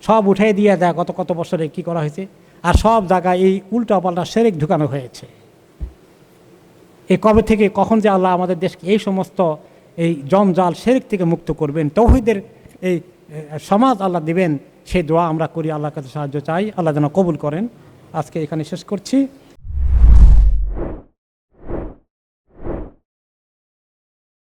সব উঠাই দিয়ে দেয় কত কত বছরে কী করা হয়েছে। আর সব জায়গায় এই উল্টাপাল্টা শিরক ঢুকানো হয়েছে। এই কবে থেকে কখন যে আল্লাহ আমাদের দেশকে এই সমস্ত এই জঞ্জাল শিরক থেকে মুক্ত করবেন, তৌহিদের এই সমাজ আল্লাহ দিবেন, সেই দোয়া আমরা করি, আল্লাহর কাছে সাহায্য চাই। আল্লাহ যেন কবুল করেন। আজকে এখানে শেষ করছি।